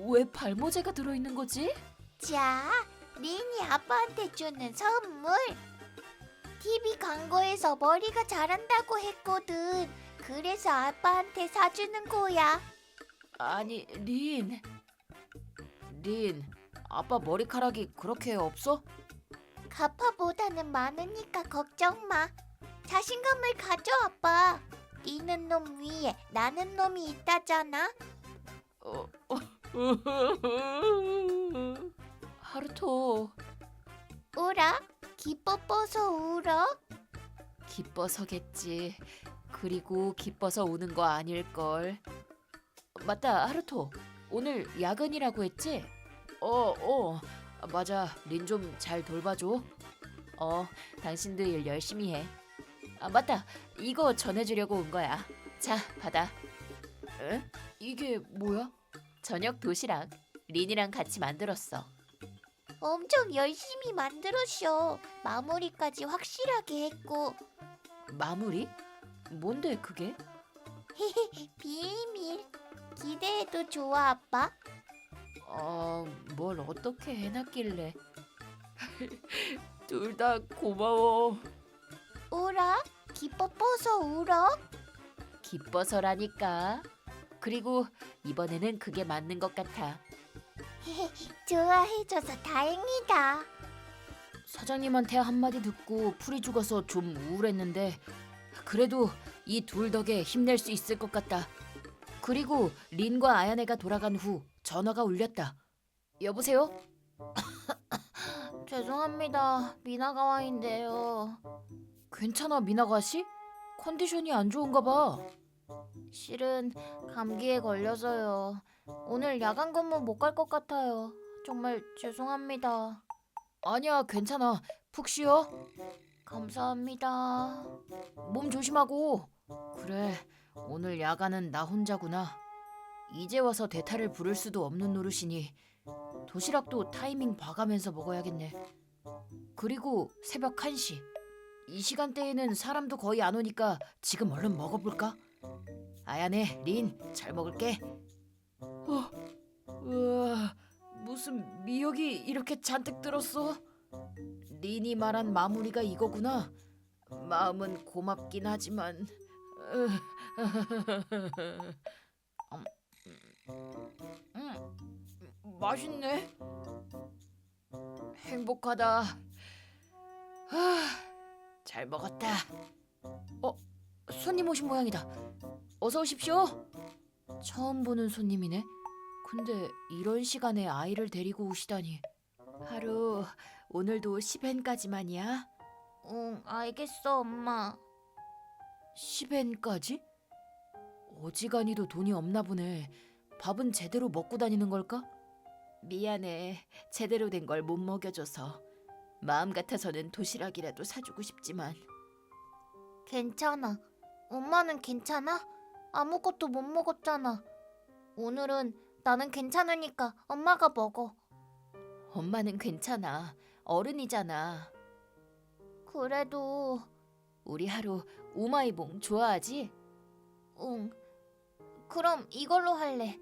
왜 발모제가 들어있는 거지? 자, 린이 아빠한테 주는 선물. TV 광고에서 머리가 자란다고 했거든. 그래서 아빠한테 사주는 거야. 아니, 린, 아빠 머리카락이 그렇게 없어? 가파보다는 많으니까 걱정 마. 자신감을 가져, 아빠. 뛰는 놈 위에 나는 놈이 있다잖아. 하루토. 오라, 기뻐서 울어? 기뻐서겠지. 그리고 기뻐서 우는 거 아닐걸. 맞다, 하루토. 오늘 야근이라고 했지? 맞아. 린 좀 잘 돌봐줘. 당신도 일 열심히 해. 맞다. 이거 전해주려고 온 거야. 자, 받아. 에? 이게 뭐야? 저녁 도시락. 린이랑 같이 만들었어. 엄청 열심히 만들었어. 마무리까지 확실하게 했고. 마무리? 뭔데 그게? 비밀. 기대해도 좋아, 아빠? 뭘 어떻게 해놨길래. 둘 다 고마워. 울어? 기뻐서 울어? 기뻐서라니까. 그리고 이번에는 그게 맞는 것 같아. 좋아해줘서 다행이다. 사장님한테 한마디 듣고 풀이 죽어서 좀 우울했는데 그래도 이 둘 덕에 힘낼 수 있을 것 같다. 그리고 린과 아야네가 돌아간 후 전화가 울렸다. 여보세요? 죄송합니다. 미나가와인데요. 괜찮아, 미나가 씨? 컨디션이 안 좋은가 봐. 실은 감기에 걸려서요. 오늘 야간 근무 못 갈 것 같아요. 정말 죄송합니다. 아니야, 괜찮아. 푹 쉬어. 감사합니다. 몸 조심하고. 그래, 오늘 야간은 나 혼자구나. 이제 와서 대타를 부를 수도 없는 노릇이니 도시락도 타이밍 봐가면서 먹어야겠네. 그리고 새벽 1시. 이 시간대에는 사람도 거의 안 오니까 지금 얼른 먹어볼까? 아야네, 린, 잘 먹을게. 우와, 무슨 미역이 이렇게 잔뜩 들었어? 린이 말한 마무리가 이거구나. 마음은 고맙긴 하지만 맛있네. 행복하다. 잘 먹었다. 손님 오신 모양이다. 어서 오십시오. 처음 보는 손님이네. 근데 이런 시간에 아이를 데리고 오시다니. 하루, 오늘도 10엔까지만이야? 응, 알겠어, 엄마. 10엔까지? 어지간히도 돈이 없나 보네. 밥은 제대로 먹고 다니는 걸까? 미안해. 제대로 된 걸 못 먹여줘서. 마음 같아서는 도시락이라도 사주고 싶지만. 괜찮아. 엄마는 괜찮아? 아무것도 못 먹었잖아. 오늘은 나는 괜찮으니까 엄마가 먹어. 엄마는 괜찮아. 어른이잖아. 그래도 우리 하루 우마이봉 좋아하지? 응. 그럼 이걸로 할래.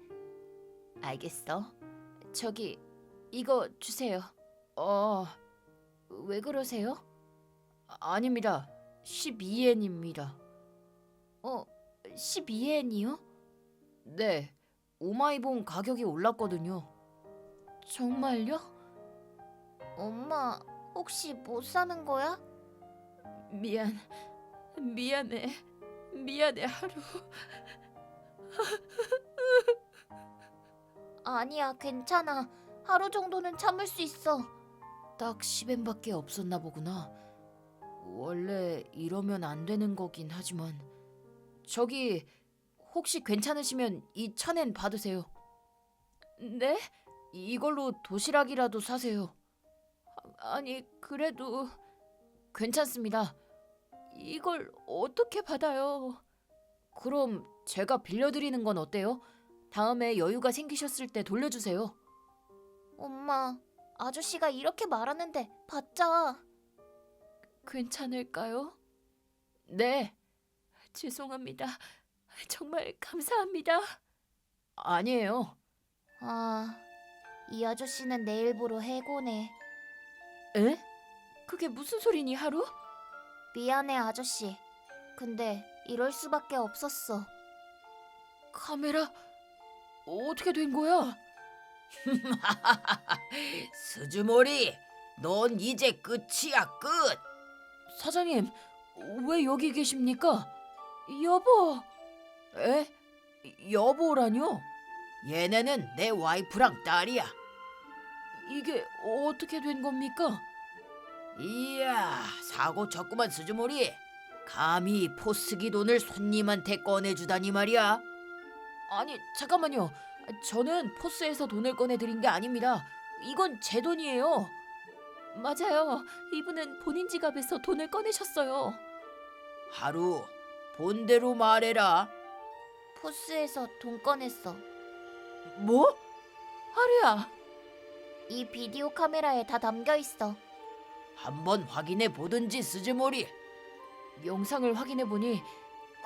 알겠어. 저기 이거 주세요. 왜 그러세요? 아닙니다. 12엔입니다. 12엔이요? 네. 우마이봉 가격이 올랐거든요. 정말요? 엄마, 혹시 못 사는 거야? 미안해. 미안해, 하루. 아니야, 괜찮아. 하루 정도는 참을 수 있어. 딱 10엔밖에 없었나 보구나. 원래 이러면 안 되는 거긴 하지만. 저기 혹시 괜찮으시면 이 1000엔 받으세요. 네? 이걸로 도시락이라도 사세요. 아니, 그래도 괜찮습니다. 이걸 어떻게 받아요? 그럼 제가 빌려드리는 건 어때요? 다음에 여유가 생기셨을 때 돌려주세요. 엄마, 아저씨가 이렇게 말하는데 받자. 괜찮을까요? 네. 죄송합니다. 정말 감사합니다. 아니에요. 이 아저씨는 내 일부러 해고네. 에? 그게 무슨 소리니, 하루? 미안해, 아저씨. 근데 이럴 수밖에 없었어. 카메라? 어떻게 된 거야? 스즈모리, 넌 이제 끝이야, 끝. 사장님, 왜 여기 계십니까? 여보. 에? 여보라뇨? 얘네는 내 와이프랑 딸이야. 이게 어떻게 된 겁니까? 이야, 사고 쳤구만 스즈모리. 감히 포스기 돈을 손님한테 꺼내주다니 말이야. 아니, 잠깐만요. 저는 포스에서 돈을 꺼내드린 게 아닙니다. 이건 제 돈이에요. 맞아요. 이분은 본인 지갑에서 돈을 꺼내셨어요. 하루, 본대로 말해라. 포스에서 돈 꺼냈어. 뭐? 하루야, 이 비디오 카메라에 다 담겨 있어. 한번 확인해 보든지 스즈모리. 영상을 확인해 보니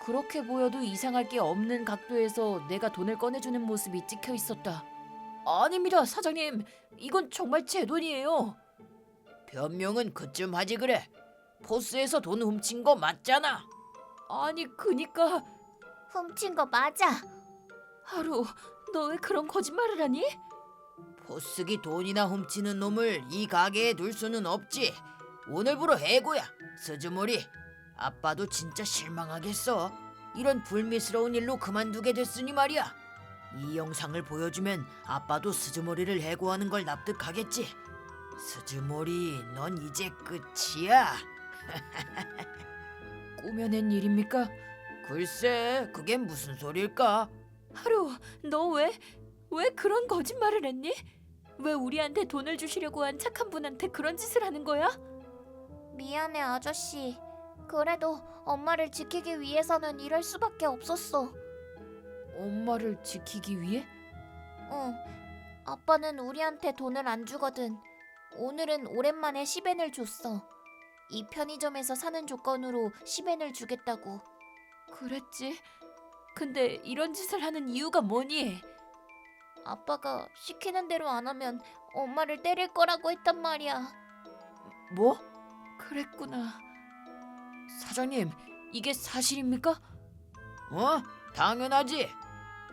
그렇게 보여도 이상할 게 없는 각도에서 내가 돈을 꺼내주는 모습이 찍혀 있었다. 아닙니다, 사장님. 이건 정말 제 돈이에요. 변명은 그쯤 하지 그래. 포스에서 돈 훔친 거 맞잖아. 아니, 그니까. 훔친 거 맞아. 하루, 너 왜 그런 거짓말을 하니? 포스기 돈이나 훔치는 놈을 이 가게에 둘 수는 없지. 오늘부로 해고야. 스즈모리, 아빠도 진짜 실망하겠어. 이런 불미스러운 일로 그만두게 됐으니 말이야. 이 영상을 보여주면 아빠도 스즈모리를 해고하는 걸 납득하겠지. 스즈모리, 넌 이제 끝이야. 꾸며낸 일입니까? 글쎄, 그게 무슨 소릴까? 하루, 너 왜 그런 거짓말을 했니? 왜 우리한테 돈을 주시려고 한 착한 분한테 그런 짓을 하는 거야? 미안해, 아저씨. 그래도 엄마를 지키기 위해서는 이럴 수밖에 없었어. 엄마를 지키기 위해? 응. 아빠는 우리한테 돈을 안 주거든. 오늘은 오랜만에 10엔을 줬어. 이 편의점에서 사는 조건으로 10엔을 주겠다고. 그랬지. 근데 이런 짓을 하는 이유가 뭐니? 아빠가 시키는 대로 안 하면 엄마를 때릴 거라고 했단 말이야. 뭐? 그랬구나. 사장님, 이게 사실입니까? 어? 당연하지.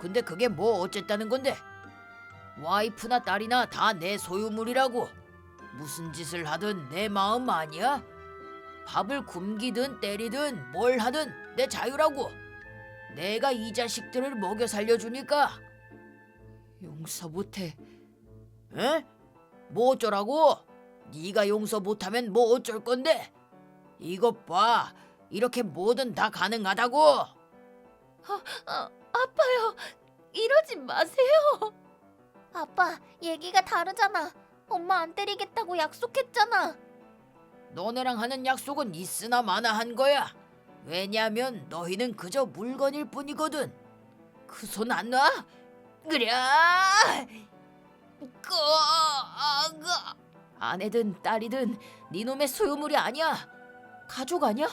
근데 그게 뭐 어쨌다는 건데? 와이프나 딸이나 다 내 소유물이라고. 무슨 짓을 하든 내 마음 아니야? 밥을 굶기든 때리든 뭘 하든 내 자유라고. 내가 이 자식들을 먹여 살려주니까. 용서 못해. 에? 뭐 어쩌라고? 네가 용서 못하면 뭐 어쩔 건데? 이것 봐. 이렇게 뭐든 다 가능하다고. 아파요. 이러지 마세요. 아빠, 얘기가 다르잖아. 엄마 안 때리겠다고 약속했잖아. 너네랑 하는 약속은 있으나 마나 한 거야. 왜냐면 너희는 그저 물건일 뿐이거든. 그 손 안 놔? 그래. 아내든 딸이든 네 놈의 소유물이 아니야. 가족 아니야?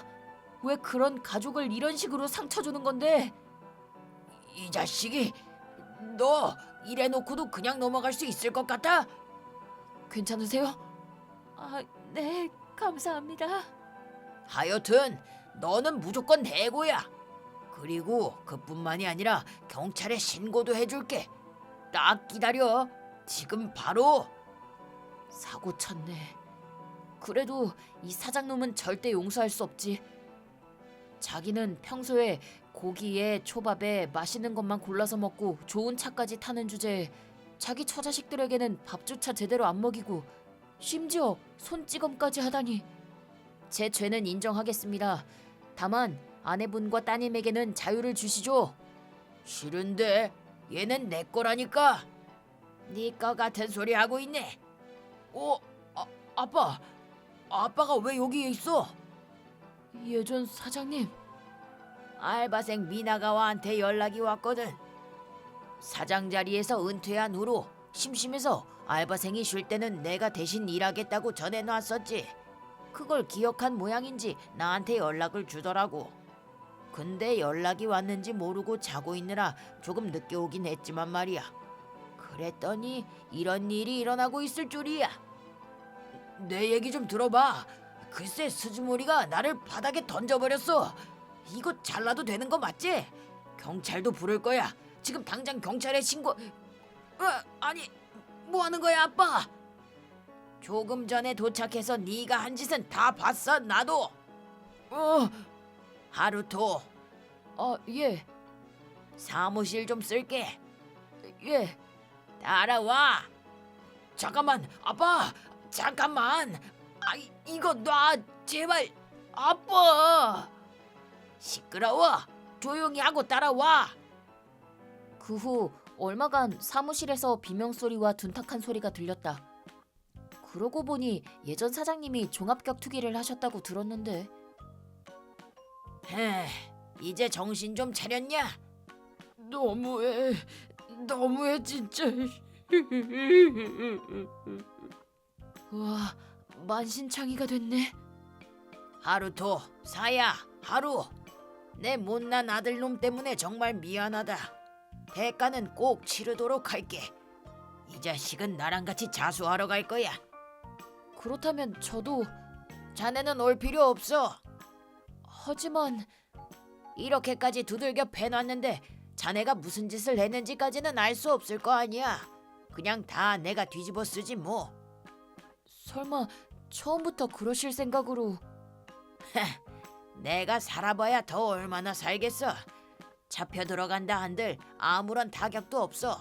왜 그런 가족을 이런 식으로 상처 주는 건데? 이 자식이, 너 이래놓고도 그냥 넘어갈 수 있을 것 같아? 괜찮으세요? 아, 네, 감사합니다. 하여튼 너는 무조건 해고야. 그리고 그뿐만이 아니라 경찰에 신고도 해줄게. 딱 기다려. 지금 바로. 사고 쳤네. 그래도 이 사장놈은 절대 용서할 수 없지. 자기는 평소에 고기에 초밥에 맛있는 것만 골라서 먹고 좋은 차까지 타는 주제에 자기 처자식들에게는 밥조차 제대로 안 먹이고 심지어 손찌검까지 하다니. 제 죄는 인정하겠습니다. 다만 아내분과 따님에게는 자유를 주시죠. 싫은데 얘는 내 거라니까. 네 거 같은 소리 하고 있네. 아빠. 아빠가 왜 여기에 있어? 예전 사장님. 알바생 미나가와한테 연락이 왔거든. 사장 자리에서 은퇴한 후로 심심해서 알바생이 쉴 때는 내가 대신 일하겠다고 전해놨었지. 그걸 기억한 모양인지 나한테 연락을 주더라고. 근데 연락이 왔는지 모르고 자고 있느라 조금 늦게 오긴 했지만 말이야. 그랬더니 이런 일이 일어나고 있을 줄이야. 내 얘기 좀 들어봐. 글쎄 스즈모리가 나를 바닥에 던져버렸어. 이거 잘라도 되는 거 맞지? 경찰도 부를 거야. 지금 당장 경찰에 신고. 아니, 뭐 하는 거야 아빠? 조금 전에 도착해서 네가 한 짓은 다 봤어. 나도. 하루토, 예. 사무실 좀 쓸게. 예. 따라와. 잠깐만 아빠. 잠깐만. 이거 놔 제발. 아빠. 시끄러워. 조용히 하고 따라와. 그 후 얼마간 사무실에서 비명소리와 둔탁한 소리가 들렸다. 그러고 보니 예전 사장님이 종합격투기를 하셨다고 들었는데. 이제 정신 좀 차렸냐? 너무해 진짜. 와, 만신창이가 됐네. 하루토, 사야, 하루. 내 못난 아들놈 때문에 정말 미안하다. 대가는 꼭 치르도록 할게. 이 자식은 나랑 같이 자수하러 갈 거야. 그렇다면 저도. 자네는 올 필요 없어. 하지만 이렇게까지 두들겨 패놨는데 자네가 무슨 짓을 했는지까지는 알 수 없을 거 아니야. 그냥 다 내가 뒤집어 쓰지 뭐. 설마 처음부터 그러실 생각으로. 내가 살아봐야 더 얼마나 살겠어. 잡혀 들어간다 한들 아무런 타격도 없어.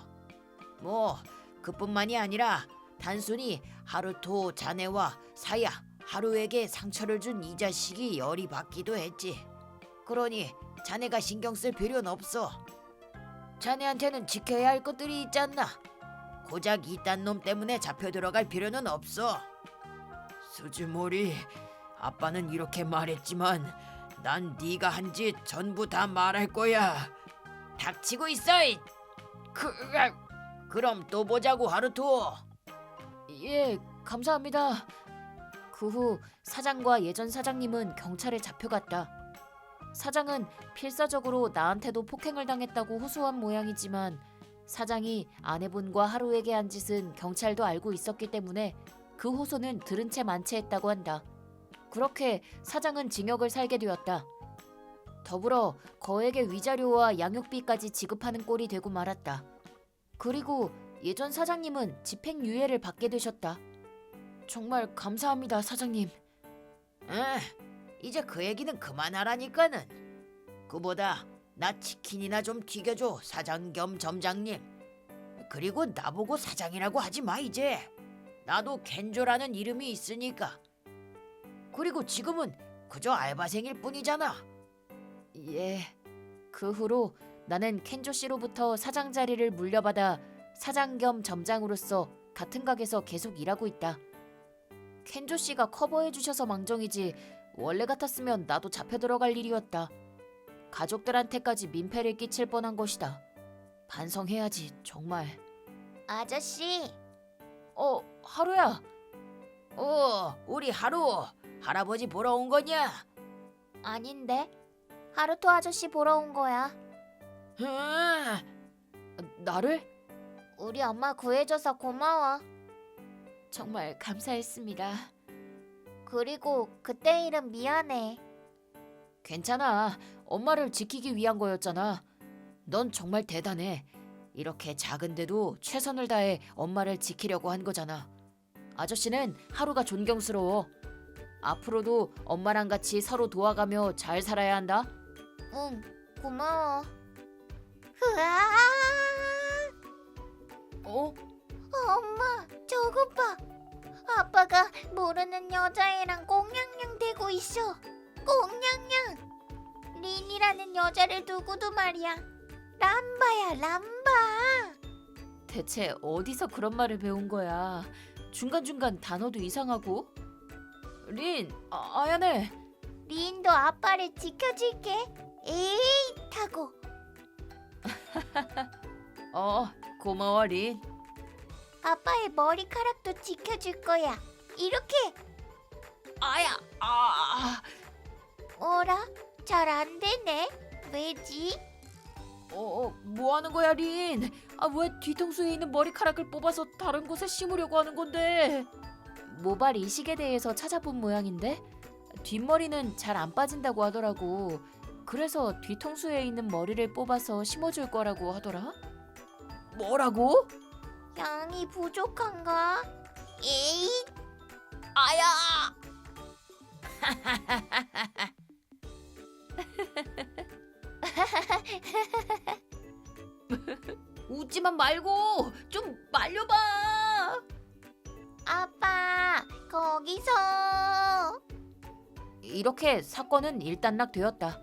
뭐 그뿐만이 아니라 단순히 하루토 자네와 사야 하루에게 상처를 준 이 자식이 열이 받기도 했지. 그러니 자네가 신경 쓸 필요는 없어. 자네한테는 지켜야 할 것들이 있잖아. 고작 이딴 놈 때문에 잡혀 들어갈 필요는 없어. 수즈모리, 아빠는 이렇게 말했지만 난 네가 한 짓 전부 다 말할 거야. 닥치고 있어. 그럼 또 보자고 하루토. 예, 감사합니다. 그 후 사장과 예전 사장님은 경찰에 잡혀갔다. 사장은 필사적으로 나한테도 폭행을 당했다고 호소한 모양이지만 사장이 아내분과 하루에게 한 짓은 경찰도 알고 있었기 때문에 그 호소는 들은 채 만체했다고 한다. 그렇게 사장은 징역을 살게 되었다. 더불어 거액의 위자료와 양육비까지 지급하는 꼴이 되고 말았다. 그리고 예전 사장님은 집행유예를 받게 되셨다. 정말 감사합니다, 사장님. 이제 그 얘기는 그만하라니까는. 그보다 나 치킨이나 좀 튀겨줘, 사장 겸 점장님. 그리고 나보고 사장이라고 하지 마 이제. 나도 켄조라는 이름이 있으니까. 그리고 지금은 그저 알바생일 뿐이잖아. 예. 그 후로 나는 켄조 씨로부터 사장 자리를 물려받아 사장 겸 점장으로서 같은 가게에서 계속 일하고 있다. 켄조 씨가 커버해 주셔서 망정이지 원래 같았으면 나도 잡혀 들어갈 일이었다. 가족들한테까지 민폐를 끼칠 뻔한 것이다. 반성해야지 정말. 아저씨, 하루야. 우리 하루. 할아버지 보러 온 거냐? 아닌데? 하루토 아저씨 보러 온 거야. 나를? 우리 엄마 구해줘서 고마워. 정말 감사했습니다. 그리고 그때 일은 미안해. 괜찮아. 엄마를 지키기 위한 거였잖아. 넌 정말 대단해. 이렇게 작은데도 최선을 다해 엄마를 지키려고 한 거잖아. 아저씨는 하루가 존경스러워. 앞으로도 엄마랑 같이 서로 도와가며 잘 살아야 한다. 응, 고마워. 으아! 엄마, 저것 봐. 아빠가 모르는 여자애랑 꽁냥냥 대고 있어. 꽁냥냥. 린이라는 여자를 두고도 말이야. 람바야, 람바. 대체 어디서 그런 말을 배운 거야? 중간중간 단어도 이상하고. 린, 아야네. 린도 아빠를 지켜줄게. 에이, 타고. 고마워 린. 아빠의 머리카락도 지켜줄 거야. 이렇게. 아야, 어라? 잘 안 되네. 왜지? 뭐 하는 거야 린? 왜 뒤통수에 있는 머리카락을 뽑아서 다른 곳에 심으려고 하는 건데? 모발 이식에 대해서 찾아본 모양인데 뒷머리는 잘 안 빠진다고 하더라고. 그래서 뒤통수에 있는 머리를 뽑아서 심어줄 거라고 하더라. 뭐라고? 양이 부족한가? 에이, 아야! 웃지만 말고 좀 말려봐. 아빠, 거기서. 이렇게 사건은 일단락되었다.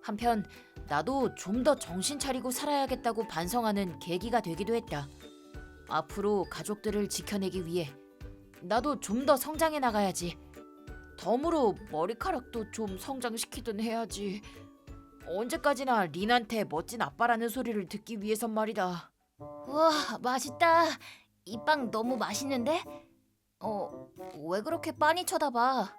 한편 나도 좀 더 정신 차리고 살아야겠다고 반성하는 계기가 되기도 했다. 앞으로 가족들을 지켜내기 위해 나도 좀 더 성장해 나가야지. 덤으로 머리카락도 좀 성장시키든 해야지. 언제까지나 린한테 멋진 아빠라는 소리를 듣기 위해선 말이다. 우와, 맛있다. 이 빵 너무 맛있는데? 왜 그렇게 빤히 쳐다봐?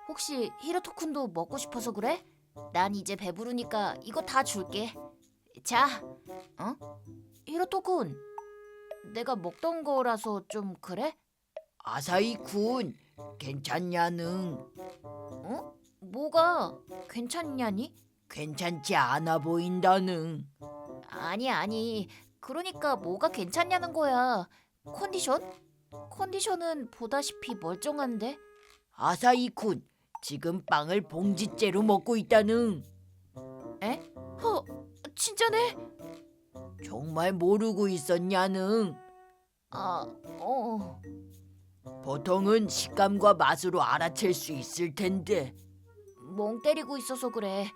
혹시 히로토쿤도 먹고 싶어서 그래? 난 이제 배부르니까 이거 다 줄게. 자, 히로토쿤, 내가 먹던 거라서 좀 그래? 아사히군, 괜찮냐는? 뭐가 괜찮냐니? 괜찮지 않아 보인다는. 아니. 그러니까 뭐가 괜찮냐는 거야. 컨디션? 컨디션은 보다시피 멀쩡한데? 아사히군, 지금 빵을 봉지째로 먹고 있다는. 에? 진짜네? 정말 모르고 있었냐는. 아, 보통은 식감과 맛으로 알아챌 수 있을 텐데. 멍 때리고 있어서 그래.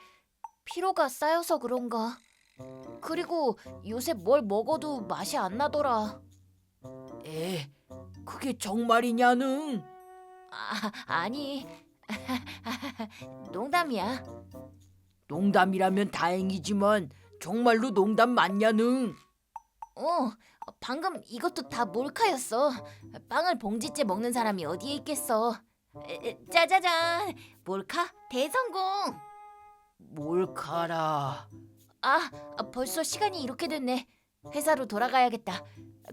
피로가 쌓여서 그런가. 그리고 요새 뭘 먹어도 맛이 안 나더라. 그게 정말이냐는. 아니. 농담이야. 농담이라면 다행이지만 정말로 농담 맞냐는. 방금 이것도 다 몰카였어. 빵을 봉지째 먹는 사람이 어디에 있겠어. 짜자잔. 몰카 대성공. 몰카라. 벌써 시간이 이렇게 됐네. 회사로 돌아가야겠다.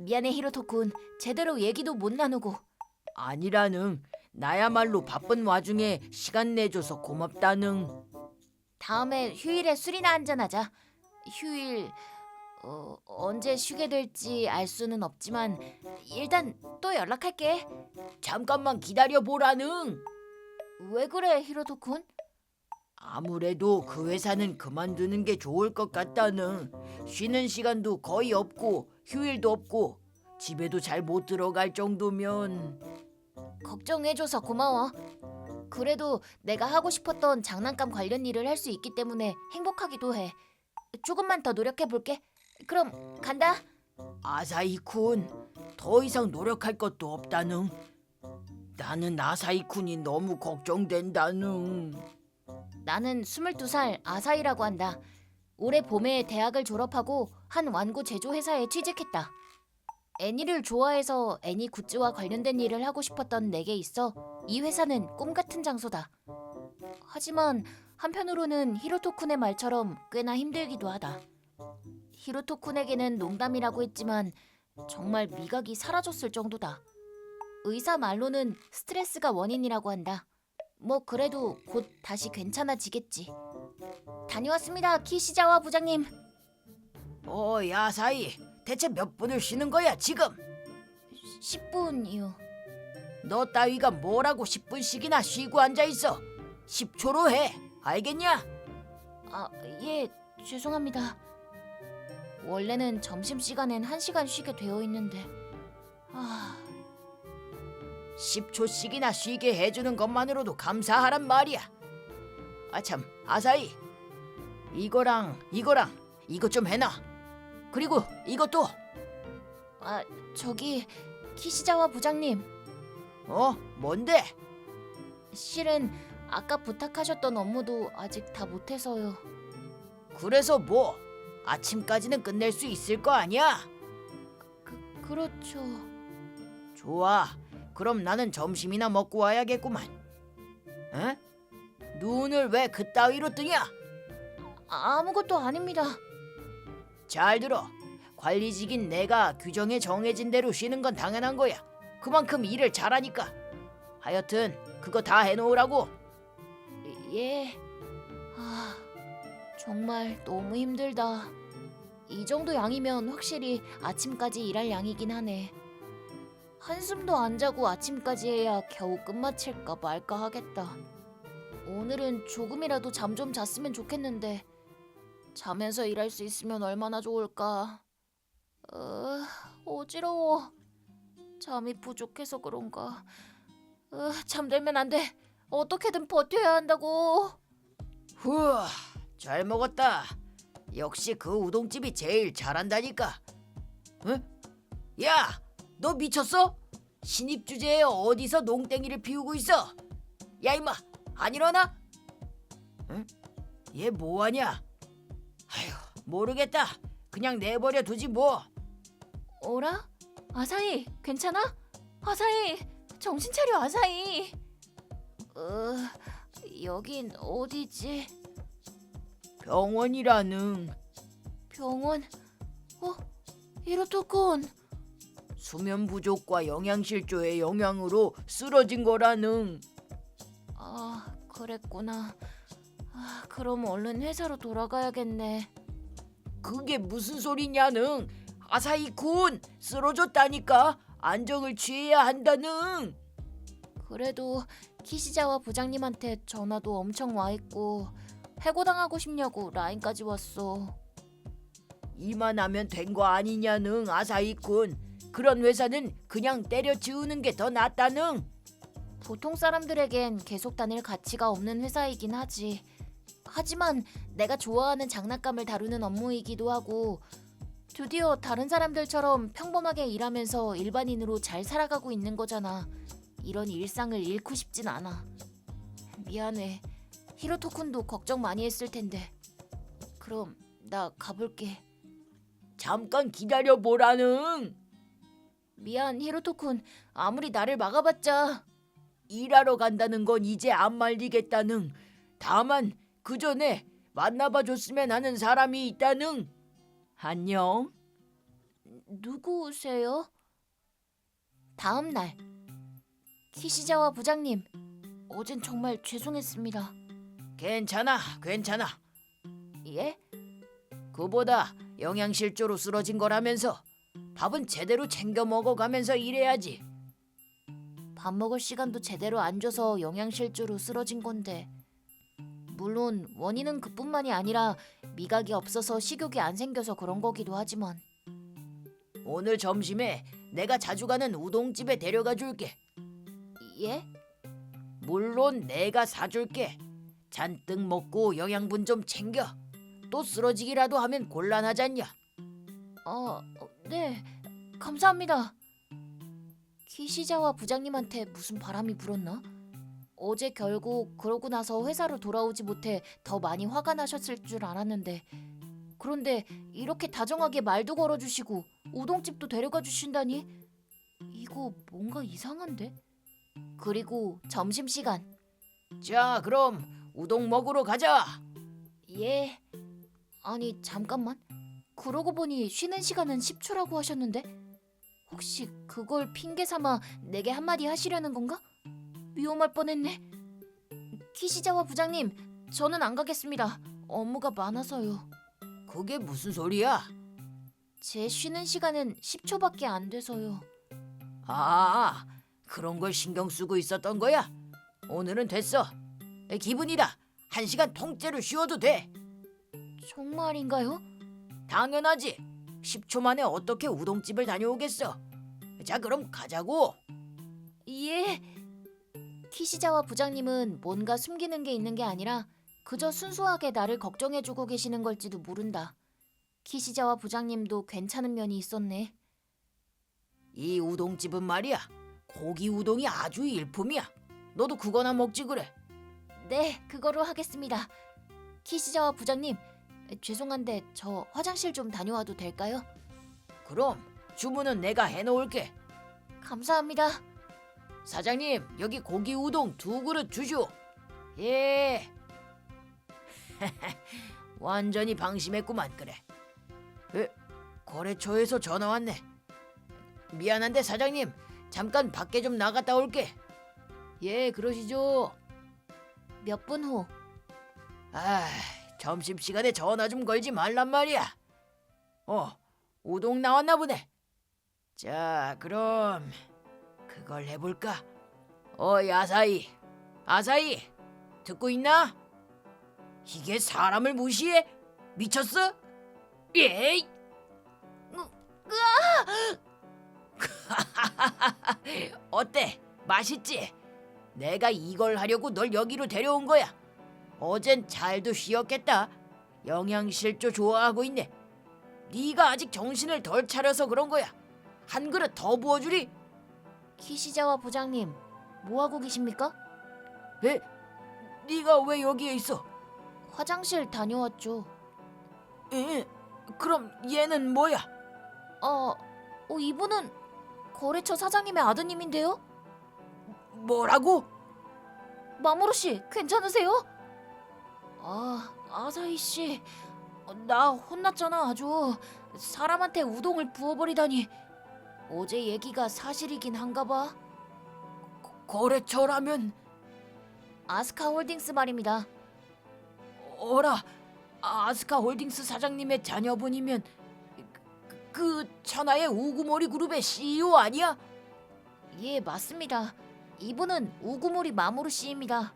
미안해 히로토쿤. 제대로 얘기도 못 나누고. 아니라는. 나야말로 바쁜 와중에 시간 내줘서 고맙다는. 다음에 휴일에 술이나 한잔하자. 휴일 언제 쉬게 될지 알 수는 없지만 일단 또 연락할게. 잠깐만 기다려보라는. 왜 그래 히로토쿤? 아무래도 그 회사는 그만두는 게 좋을 것 같다는. 쉬는 시간도 거의 없고 휴일도 없고 집에도 잘 못 들어갈 정도면. 걱정해줘서 고마워. 그래도 내가 하고 싶었던 장난감 관련 일을 할 수 있기 때문에 행복하기도 해. 조금만 더 노력해볼게. 그럼 간다. 아사히쿤, 더 이상 노력할 것도 없다는. 나는 아사히쿤이 너무 걱정된다는. 나는 22살 아사히라고 한다. 올해 봄에 대학을 졸업하고 한 완구 제조회사에 취직했다. 애니를 좋아해서 애니 굿즈와 관련된 일을 하고 싶었던 내게 있어 이 회사는 꿈같은 장소다. 하지만 한편으로는 히로토쿤의 말처럼 꽤나 힘들기도 하다. 히로토쿤에게는 농담이라고 했지만 정말 미각이 사라졌을 정도다. 의사 말로는 스트레스가 원인이라고 한다. 뭐 그래도 곧 다시 괜찮아지겠지. 다녀왔습니다, 키시자와 부장님. 야사히, 대체 몇 분을 쉬는 거야 지금? 10분이요. 너 따위가 뭐라고 10분씩이나 쉬고 앉아있어. 10초로 해. 알겠냐? 예, 죄송합니다. 원래는 점심시간엔 1시간 쉬게 되어 있는데 10초씩이나 쉬게 해주는 것만으로도 감사하란 말이야. 아참, 아사히, 이거랑 이것 좀 해놔. 그리고 이것도. 저기 키시자와 부장님, 뭔데? 실은 아까 부탁하셨던 업무도 아직 다 못해서요. 그래서 뭐? 아침까지는 끝낼 수 있을 거 아니야? 그렇죠. 좋아. 그럼 나는 점심이나 먹고 와야겠구만. 에? 눈을 왜 그따위로 뜨냐? 아무것도 아닙니다. 잘 들어. 관리직인 내가 규정에 정해진 대로 쉬는 건 당연한 거야. 그만큼 일을 잘하니까. 하여튼 그거 다 해놓으라고. 예. 정말 너무 힘들다. 이 정도 양이면 확실히 아침까지 일할 양이긴 하네. 한숨도 안 자고 아침까지 해야 겨우 끝마칠까 말까 하겠다. 오늘은 조금이라도 잠 좀 잤으면 좋겠는데 자면서 일할 수 있으면 얼마나 좋을까. 어지러워. 잠이 부족해서 그런가. 잠들면 안 돼. 어떻게든 버텨야 한다고. 후, 잘 먹었다. 역시 그 우동집이 제일 잘한다니까. 응? 야, 너 미쳤어? 신입 주제에 어디서 농땡이를 피우고 있어? 야 임마, 안 일어나? 응? 얘 뭐하냐? 아휴, 모르겠다. 그냥 내버려 두지 뭐. 어라? 아사히, 괜찮아? 아사히, 정신 차려, 아사히. 여긴 어디지? 병원이라는. 병원? 히로토군. 수면 부족과 영양실조의 영향으로 쓰러진 거라는. 아, 그랬구나. 그럼 얼른 회사로 돌아가야겠네. 그게 무슨 소리냐는. 아사히-군 쓰러졌다니까. 안정을 취해야 한다는. 그래도 키시자와 부장님한테 전화도 엄청 와 있고 해고당하고 싶냐고 라인까지 왔어. 이만하면 된 거 아니냐는. 아사히-군, 그런 회사는 그냥 때려치우는 게 더 낫다는. 보통 사람들에겐 계속 다닐 가치가 없는 회사이긴 하지. 하지만 내가 좋아하는 장난감을 다루는 업무이기도 하고 드디어 다른 사람들처럼 평범하게 일하면서 일반인으로 잘 살아가고 있는 거잖아. 이런 일상을 잃고 싶진 않아. 미안해. 히로토쿤도 걱정 많이 했을 텐데. 그럼 나 가볼게. 잠깐 기다려보라는. 미안 히로토쿤. 아무리 나를 막아봤자. 일하러 간다는 건 이제 안 말리겠다는. 다만 그 전에 만나봐 줬으면 하는 사람이 있다는. 안녕. 누구세요? 다음 날. 키시자와 부장님, 어젠 정말 죄송했습니다. 괜찮아. 예? 그보다 영양실조로 쓰러진 거라면서 밥은 제대로 챙겨 먹어가면서 일해야지. 밥 먹을 시간도 제대로 안 줘서 영양실조로 쓰러진 건데. 물론 원인은 그뿐만이 아니라 미각이 없어서 식욕이 안 생겨서 그런 거기도 하지만. 오늘 점심에 내가 자주 가는 우동집에 데려가 줄게. 예? 물론 내가 사줄게. 잔뜩 먹고 영양분 좀 챙겨. 또 쓰러지기라도 하면 곤란하잖냐. 네. 감사합니다. 키시자와 부장님한테 무슨 바람이 불었나? 어제 결국 그러고 나서 회사로 돌아오지 못해 더 많이 화가 나셨을 줄 알았는데 그런데 이렇게 다정하게 말도 걸어주시고 우동집도 데려가 주신다니 이거 뭔가 이상한데? 그리고 점심시간. 자, 그럼 우동 먹으러 가자. 예. 아니 잠깐만. 그러고 보니 쉬는 시간은 10초라고 하셨는데 혹시 그걸 핑계 삼아 내게 한마디 하시려는 건가? 위험할 뻔했네. 키시자와 부장님, 저는 안 가겠습니다. 업무가 많아서요. 그게 무슨 소리야? 제 쉬는 시간은 10초밖에 안 돼서요. 아, 그런 걸 신경 쓰고 있었던 거야? 오늘은 됐어. 기분이다. 1시간 통째로 쉬어도 돼. 정말인가요? 당연하지. 10초 만에 어떻게 우동집을 다녀오겠어. 자, 그럼 가자고. 예. 키시자와 부장님은 뭔가 숨기는 게 있는 게 아니라 그저 순수하게 나를 걱정해주고 계시는 걸지도 모른다. 키시자와 부장님도 괜찮은 면이 있었네. 이 우동집은 말이야, 고기 우동이 아주 일품이야. 너도 그거나 먹지 그래. 네, 그거로 하겠습니다. 키시자와 부장님, 죄송한데 저 화장실 좀 다녀와도 될까요? 그럼 주문은 내가 해놓을게. 감사합니다. 사장님, 여기 고기 우동 2그릇 주쇼. 예. 완전히 방심했구만. 그래. 거래처에서 전화 왔네. 미안한데 사장님, 잠깐 밖에 좀 나갔다 올게. 예, 그러시죠. 몇 분 후. 점심시간에 전화 좀 걸지 말란 말이야. 우동 나왔나 보네. 자, 그럼 그걸 해볼까? 아사히 듣고 있나? 이게 사람을 무시해? 미쳤어? 예. 어때? 맛있지? 내가 이걸 하려고 널 여기로 데려온 거야. 어젠 잘도 쉬었겠다. 영양실조 좋아하고 있네. 네가 아직 정신을 덜 차려서 그런 거야. 한 그릇 더 부어주리. 키시자와 부장님, 뭐 하고 계십니까? 에? 네가 왜 여기에 있어? 화장실 다녀왔죠. 에? 그럼 얘는 뭐야? 이분은 거래처 사장님의 아드님인데요? 뭐라고? 마모루 씨, 괜찮으세요? 아사히 씨, 나 혼났잖아 아주. 사람한테 우동을 부어버리다니. 어제 얘기가 사실이긴 한가 봐. 거래처라면 아스카 홀딩스 말입니다. 어라, 아스카 홀딩스 사장님의 자녀분이면 그 천하의 우구모리 그룹의 CEO 아니야? 예, 맞습니다. 이분은 우구모리 마모루 씨입니다.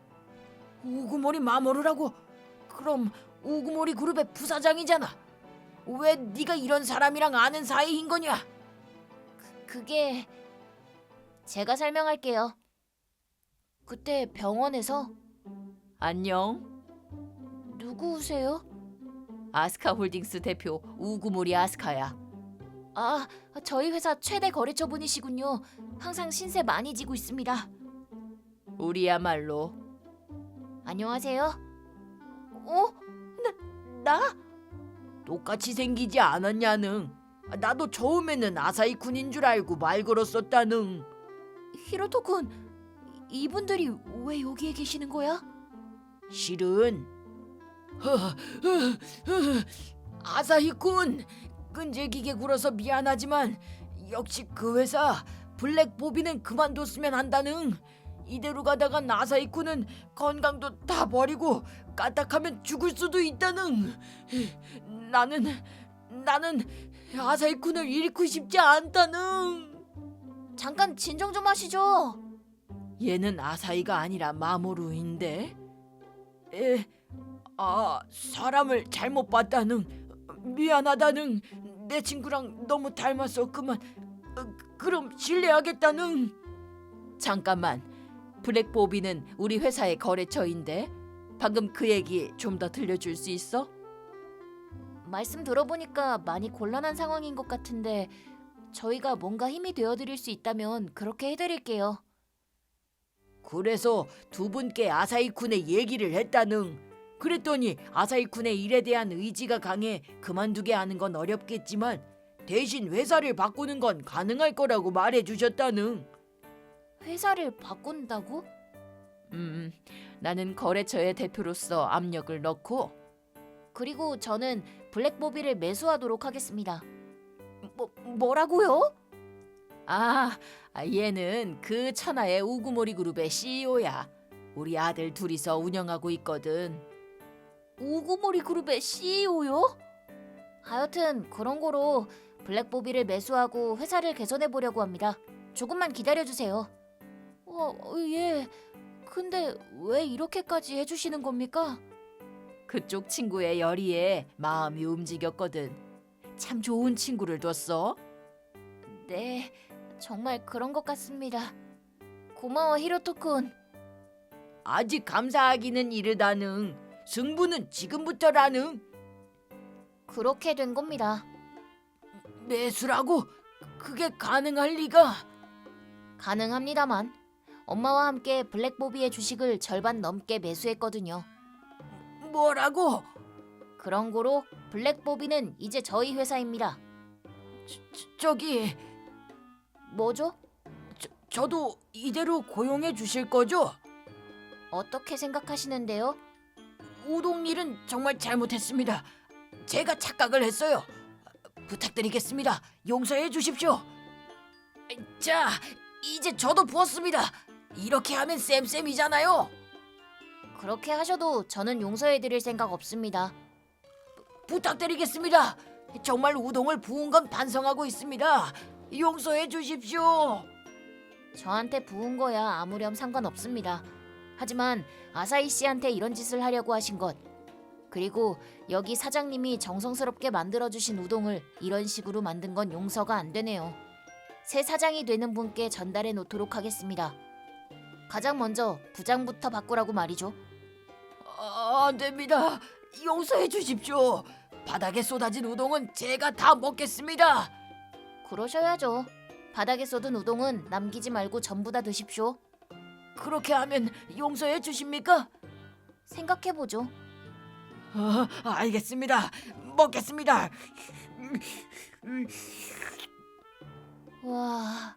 우구모리 마모루라고? 그럼 우구모리 그룹의 부사장이잖아. 왜 네가 이런 사람이랑 아는 사이인 거냐? 그게 제가 설명할게요. 그때 병원에서 안녕. 누구세요? 아스카 홀딩스 대표 우구모리 아스카야. 저희 회사 최대 거래처 분이시군요. 항상 신세 많이 지고 있습니다. 우리야말로. 안녕하세요. 나? 똑같이 생기지 않았냐는. 나도 처음에는 아사히쿤인 줄 알고 말 걸었었다는. 히로토군, 이분들이 왜 여기에 계시는 거야? 실은 아사히쿤, 끈질기게 굴어서 미안하지만 역시 그 회사 블랙보비는 그만뒀으면 한다는. 이대로 가다가 아사히쿤은 건강도 다 버리고 까딱하면 죽을 수도 있다는. 나는 아사히쿤을 잃고 싶지 않다는. 잠깐 진정 좀 하시죠. 얘는 아사히가 아니라 마모루인데. 사람을 잘못 봤다는. 미안하다는. 내 친구랑 너무 닮았어. 그만. 그럼 실례하겠다는. 잠깐만. 블랙보비는 우리 회사의 거래처인데 방금 그 얘기 좀 더 들려줄 수 있어? 말씀 들어보니까 많이 곤란한 상황인 것 같은데 저희가 뭔가 힘이 되어드릴 수 있다면 그렇게 해드릴게요. 그래서 두 분께 아사히쿤의 얘기를 했다는. 그랬더니 아사히쿤의 일에 대한 의지가 강해 그만두게 하는 건 어렵겠지만 대신 회사를 바꾸는 건 가능할 거라고 말해주셨다는. 회사를 바꾼다고? 나는 거래처의 대표로서 압력을 넣고 그리고 저는 블랙보비를 매수하도록 하겠습니다. 뭐라고요? 얘는 그 천하의 우구모리 그룹의 CEO야. 우리 아들 둘이서 운영하고 있거든. 우구모리 그룹의 CEO요? 하여튼 그런 거로 블랙보비를 매수하고 회사를 개선해 보려고 합니다. 조금만 기다려주세요. 예. 근데 왜 이렇게까지 해주시는 겁니까? 그쪽 친구의 열의에 마음이 움직였거든. 참 좋은 친구를 뒀어. 네, 정말 그런 것 같습니다. 고마워 히로토쿤. 아직 감사하기는 이르다는. 승부는 지금부터라는. 그렇게 된 겁니다. 매수라고? 그게 가능할 리가? 가능합니다만 엄마와 함께 블랙보비의 주식을 절반 넘게 매수했거든요. 뭐라고? 그런 거로 블랙보비는 이제 저희 회사입니다. 저기 뭐죠? 저도 이대로 고용해 주실 거죠? 어떻게 생각하시는데요? 우동 일은 정말 잘못했습니다. 제가 착각을 했어요. 부탁드리겠습니다. 용서해 주십시오. 자, 이제 저도 부었습니다. 이렇게 하면 쌤쌤이잖아요. 그렇게 하셔도 저는 용서해드릴 생각 없습니다. 부탁드리겠습니다. 정말 우동을 부은 건 반성하고 있습니다. 용서해 주십시오. 저한테 부은 거야 아무렴 상관없습니다. 하지만 아사히 씨한테 이런 짓을 하려고 하신 것, 그리고 여기 사장님이 정성스럽게 만들어주신 우동을 이런 식으로 만든 건 용서가 안 되네요. 새 사장이 되는 분께 전달해 놓도록 하겠습니다. 가장 먼저 부장부터 바꾸라고 말이죠. 안 됩니다. 용서해 주십시오. 바닥에 쏟아진 우동은 제가 다 먹겠습니다. 그러셔야죠. 바닥에 쏟은 우동은 남기지 말고 전부 다 드십시오. 그렇게 하면 용서해 주십니까? 생각해보죠. 알겠습니다. 먹겠습니다. 와,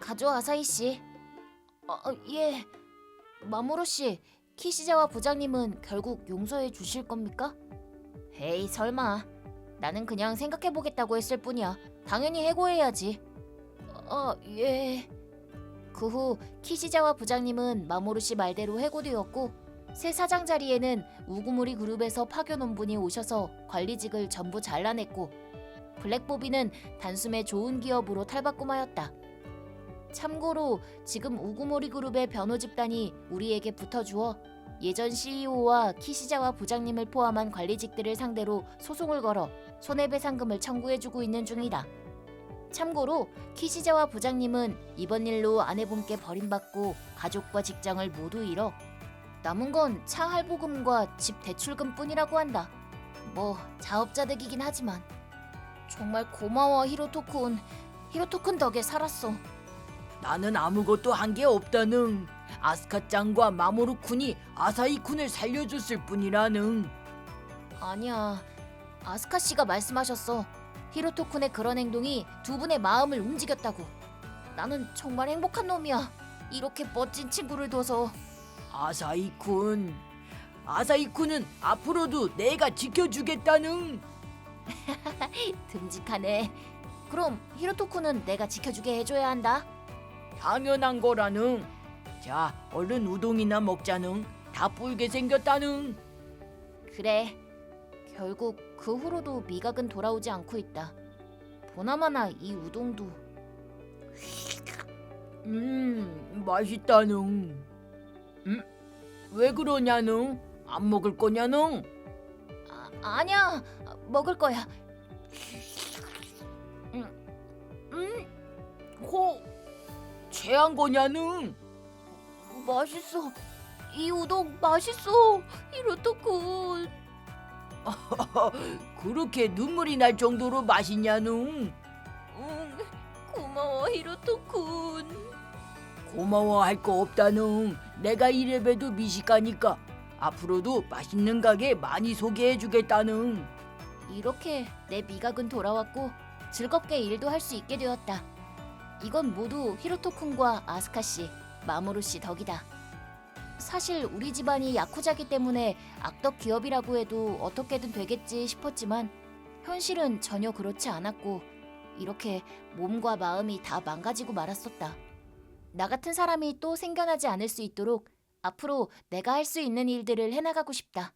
가조 아사히 씨. 예. 마모로 씨, 키시자와 부장님은 결국 용서해 주실 겁니까? 에이, 설마. 나는 그냥 생각해보겠다고 했을 뿐이야. 당연히 해고해야지. 예. 그 후 키시자와 부장님은 마모루 씨 말대로 해고되었고 새 사장 자리에는 우구모리 그룹에서 파견 분이 오셔서 관리직을 전부 잘라냈고 블랙보비는 단숨에 좋은 기업으로 탈바꿈하였다. 참고로 지금 우구모리 그룹의 변호 집단이 우리에게 붙어주어 예전 CEO와 키시자와 부장님을 포함한 관리직들을 상대로 소송을 걸어 손해배상금을 청구해주고 있는 중이다. 참고로 키시자와 부장님은 이번 일로 아내분께 버림받고 가족과 직장을 모두 잃어 남은 건 차 할부금과 집 대출금 뿐이라고 한다. 뭐 자업자득이긴 하지만 정말 고마워 히로토쿤. 히로토쿤 덕에 살았어. 나는 아무것도 한 게 없다는. 아스카짱과 마모루 쿤이 아사히 쿤을 살려줬을 뿐이라는. 아니야. 아스카 씨가 말씀하셨어. 히로토쿤의 그런 행동이 두 분의 마음을 움직였다고. 나는 정말 행복한 놈이야. 이렇게 멋진 친구를 둬서. 아사히 쿤은 앞으로도 내가 지켜주겠다는. 듬직하네. 그럼 히로토쿤은 내가 지켜주게 해줘야 한다. 당연한 거라는. 자, 얼른 우동이나 먹자는. 다 뿔게 생겼다는. 그래. 결국 그 후로도 미각은 돌아오지 않고 있다. 보나마나 이 우동도. 맛있다는. 왜 그러냐는? 안 먹을 거냐는? 아니야. 먹을 거야. 호 취한 거냐는? 맛있어. 이 우동 맛있어. 히로토쿤. 그렇게 눈물이 날 정도로 맛있냐는? 고마워 히로토쿤. 고마워할 거 없다는. 내가 이래봬도 미식가니까 앞으로도 맛있는 가게 많이 소개해주겠다는. 이렇게 내 미각은 돌아왔고 즐겁게 일도 할 수 있게 되었다. 이건 모두 히로토쿤과 아스카 씨, 마모루 씨 덕이다. 사실 우리 집안이 야쿠자기 때문에 악덕 기업이라고 해도 어떻게든 되겠지 싶었지만 현실은 전혀 그렇지 않았고 이렇게 몸과 마음이 다 망가지고 말았었다. 나 같은 사람이 또 생겨나지 않을 수 있도록 앞으로 내가 할 수 있는 일들을 해나가고 싶다.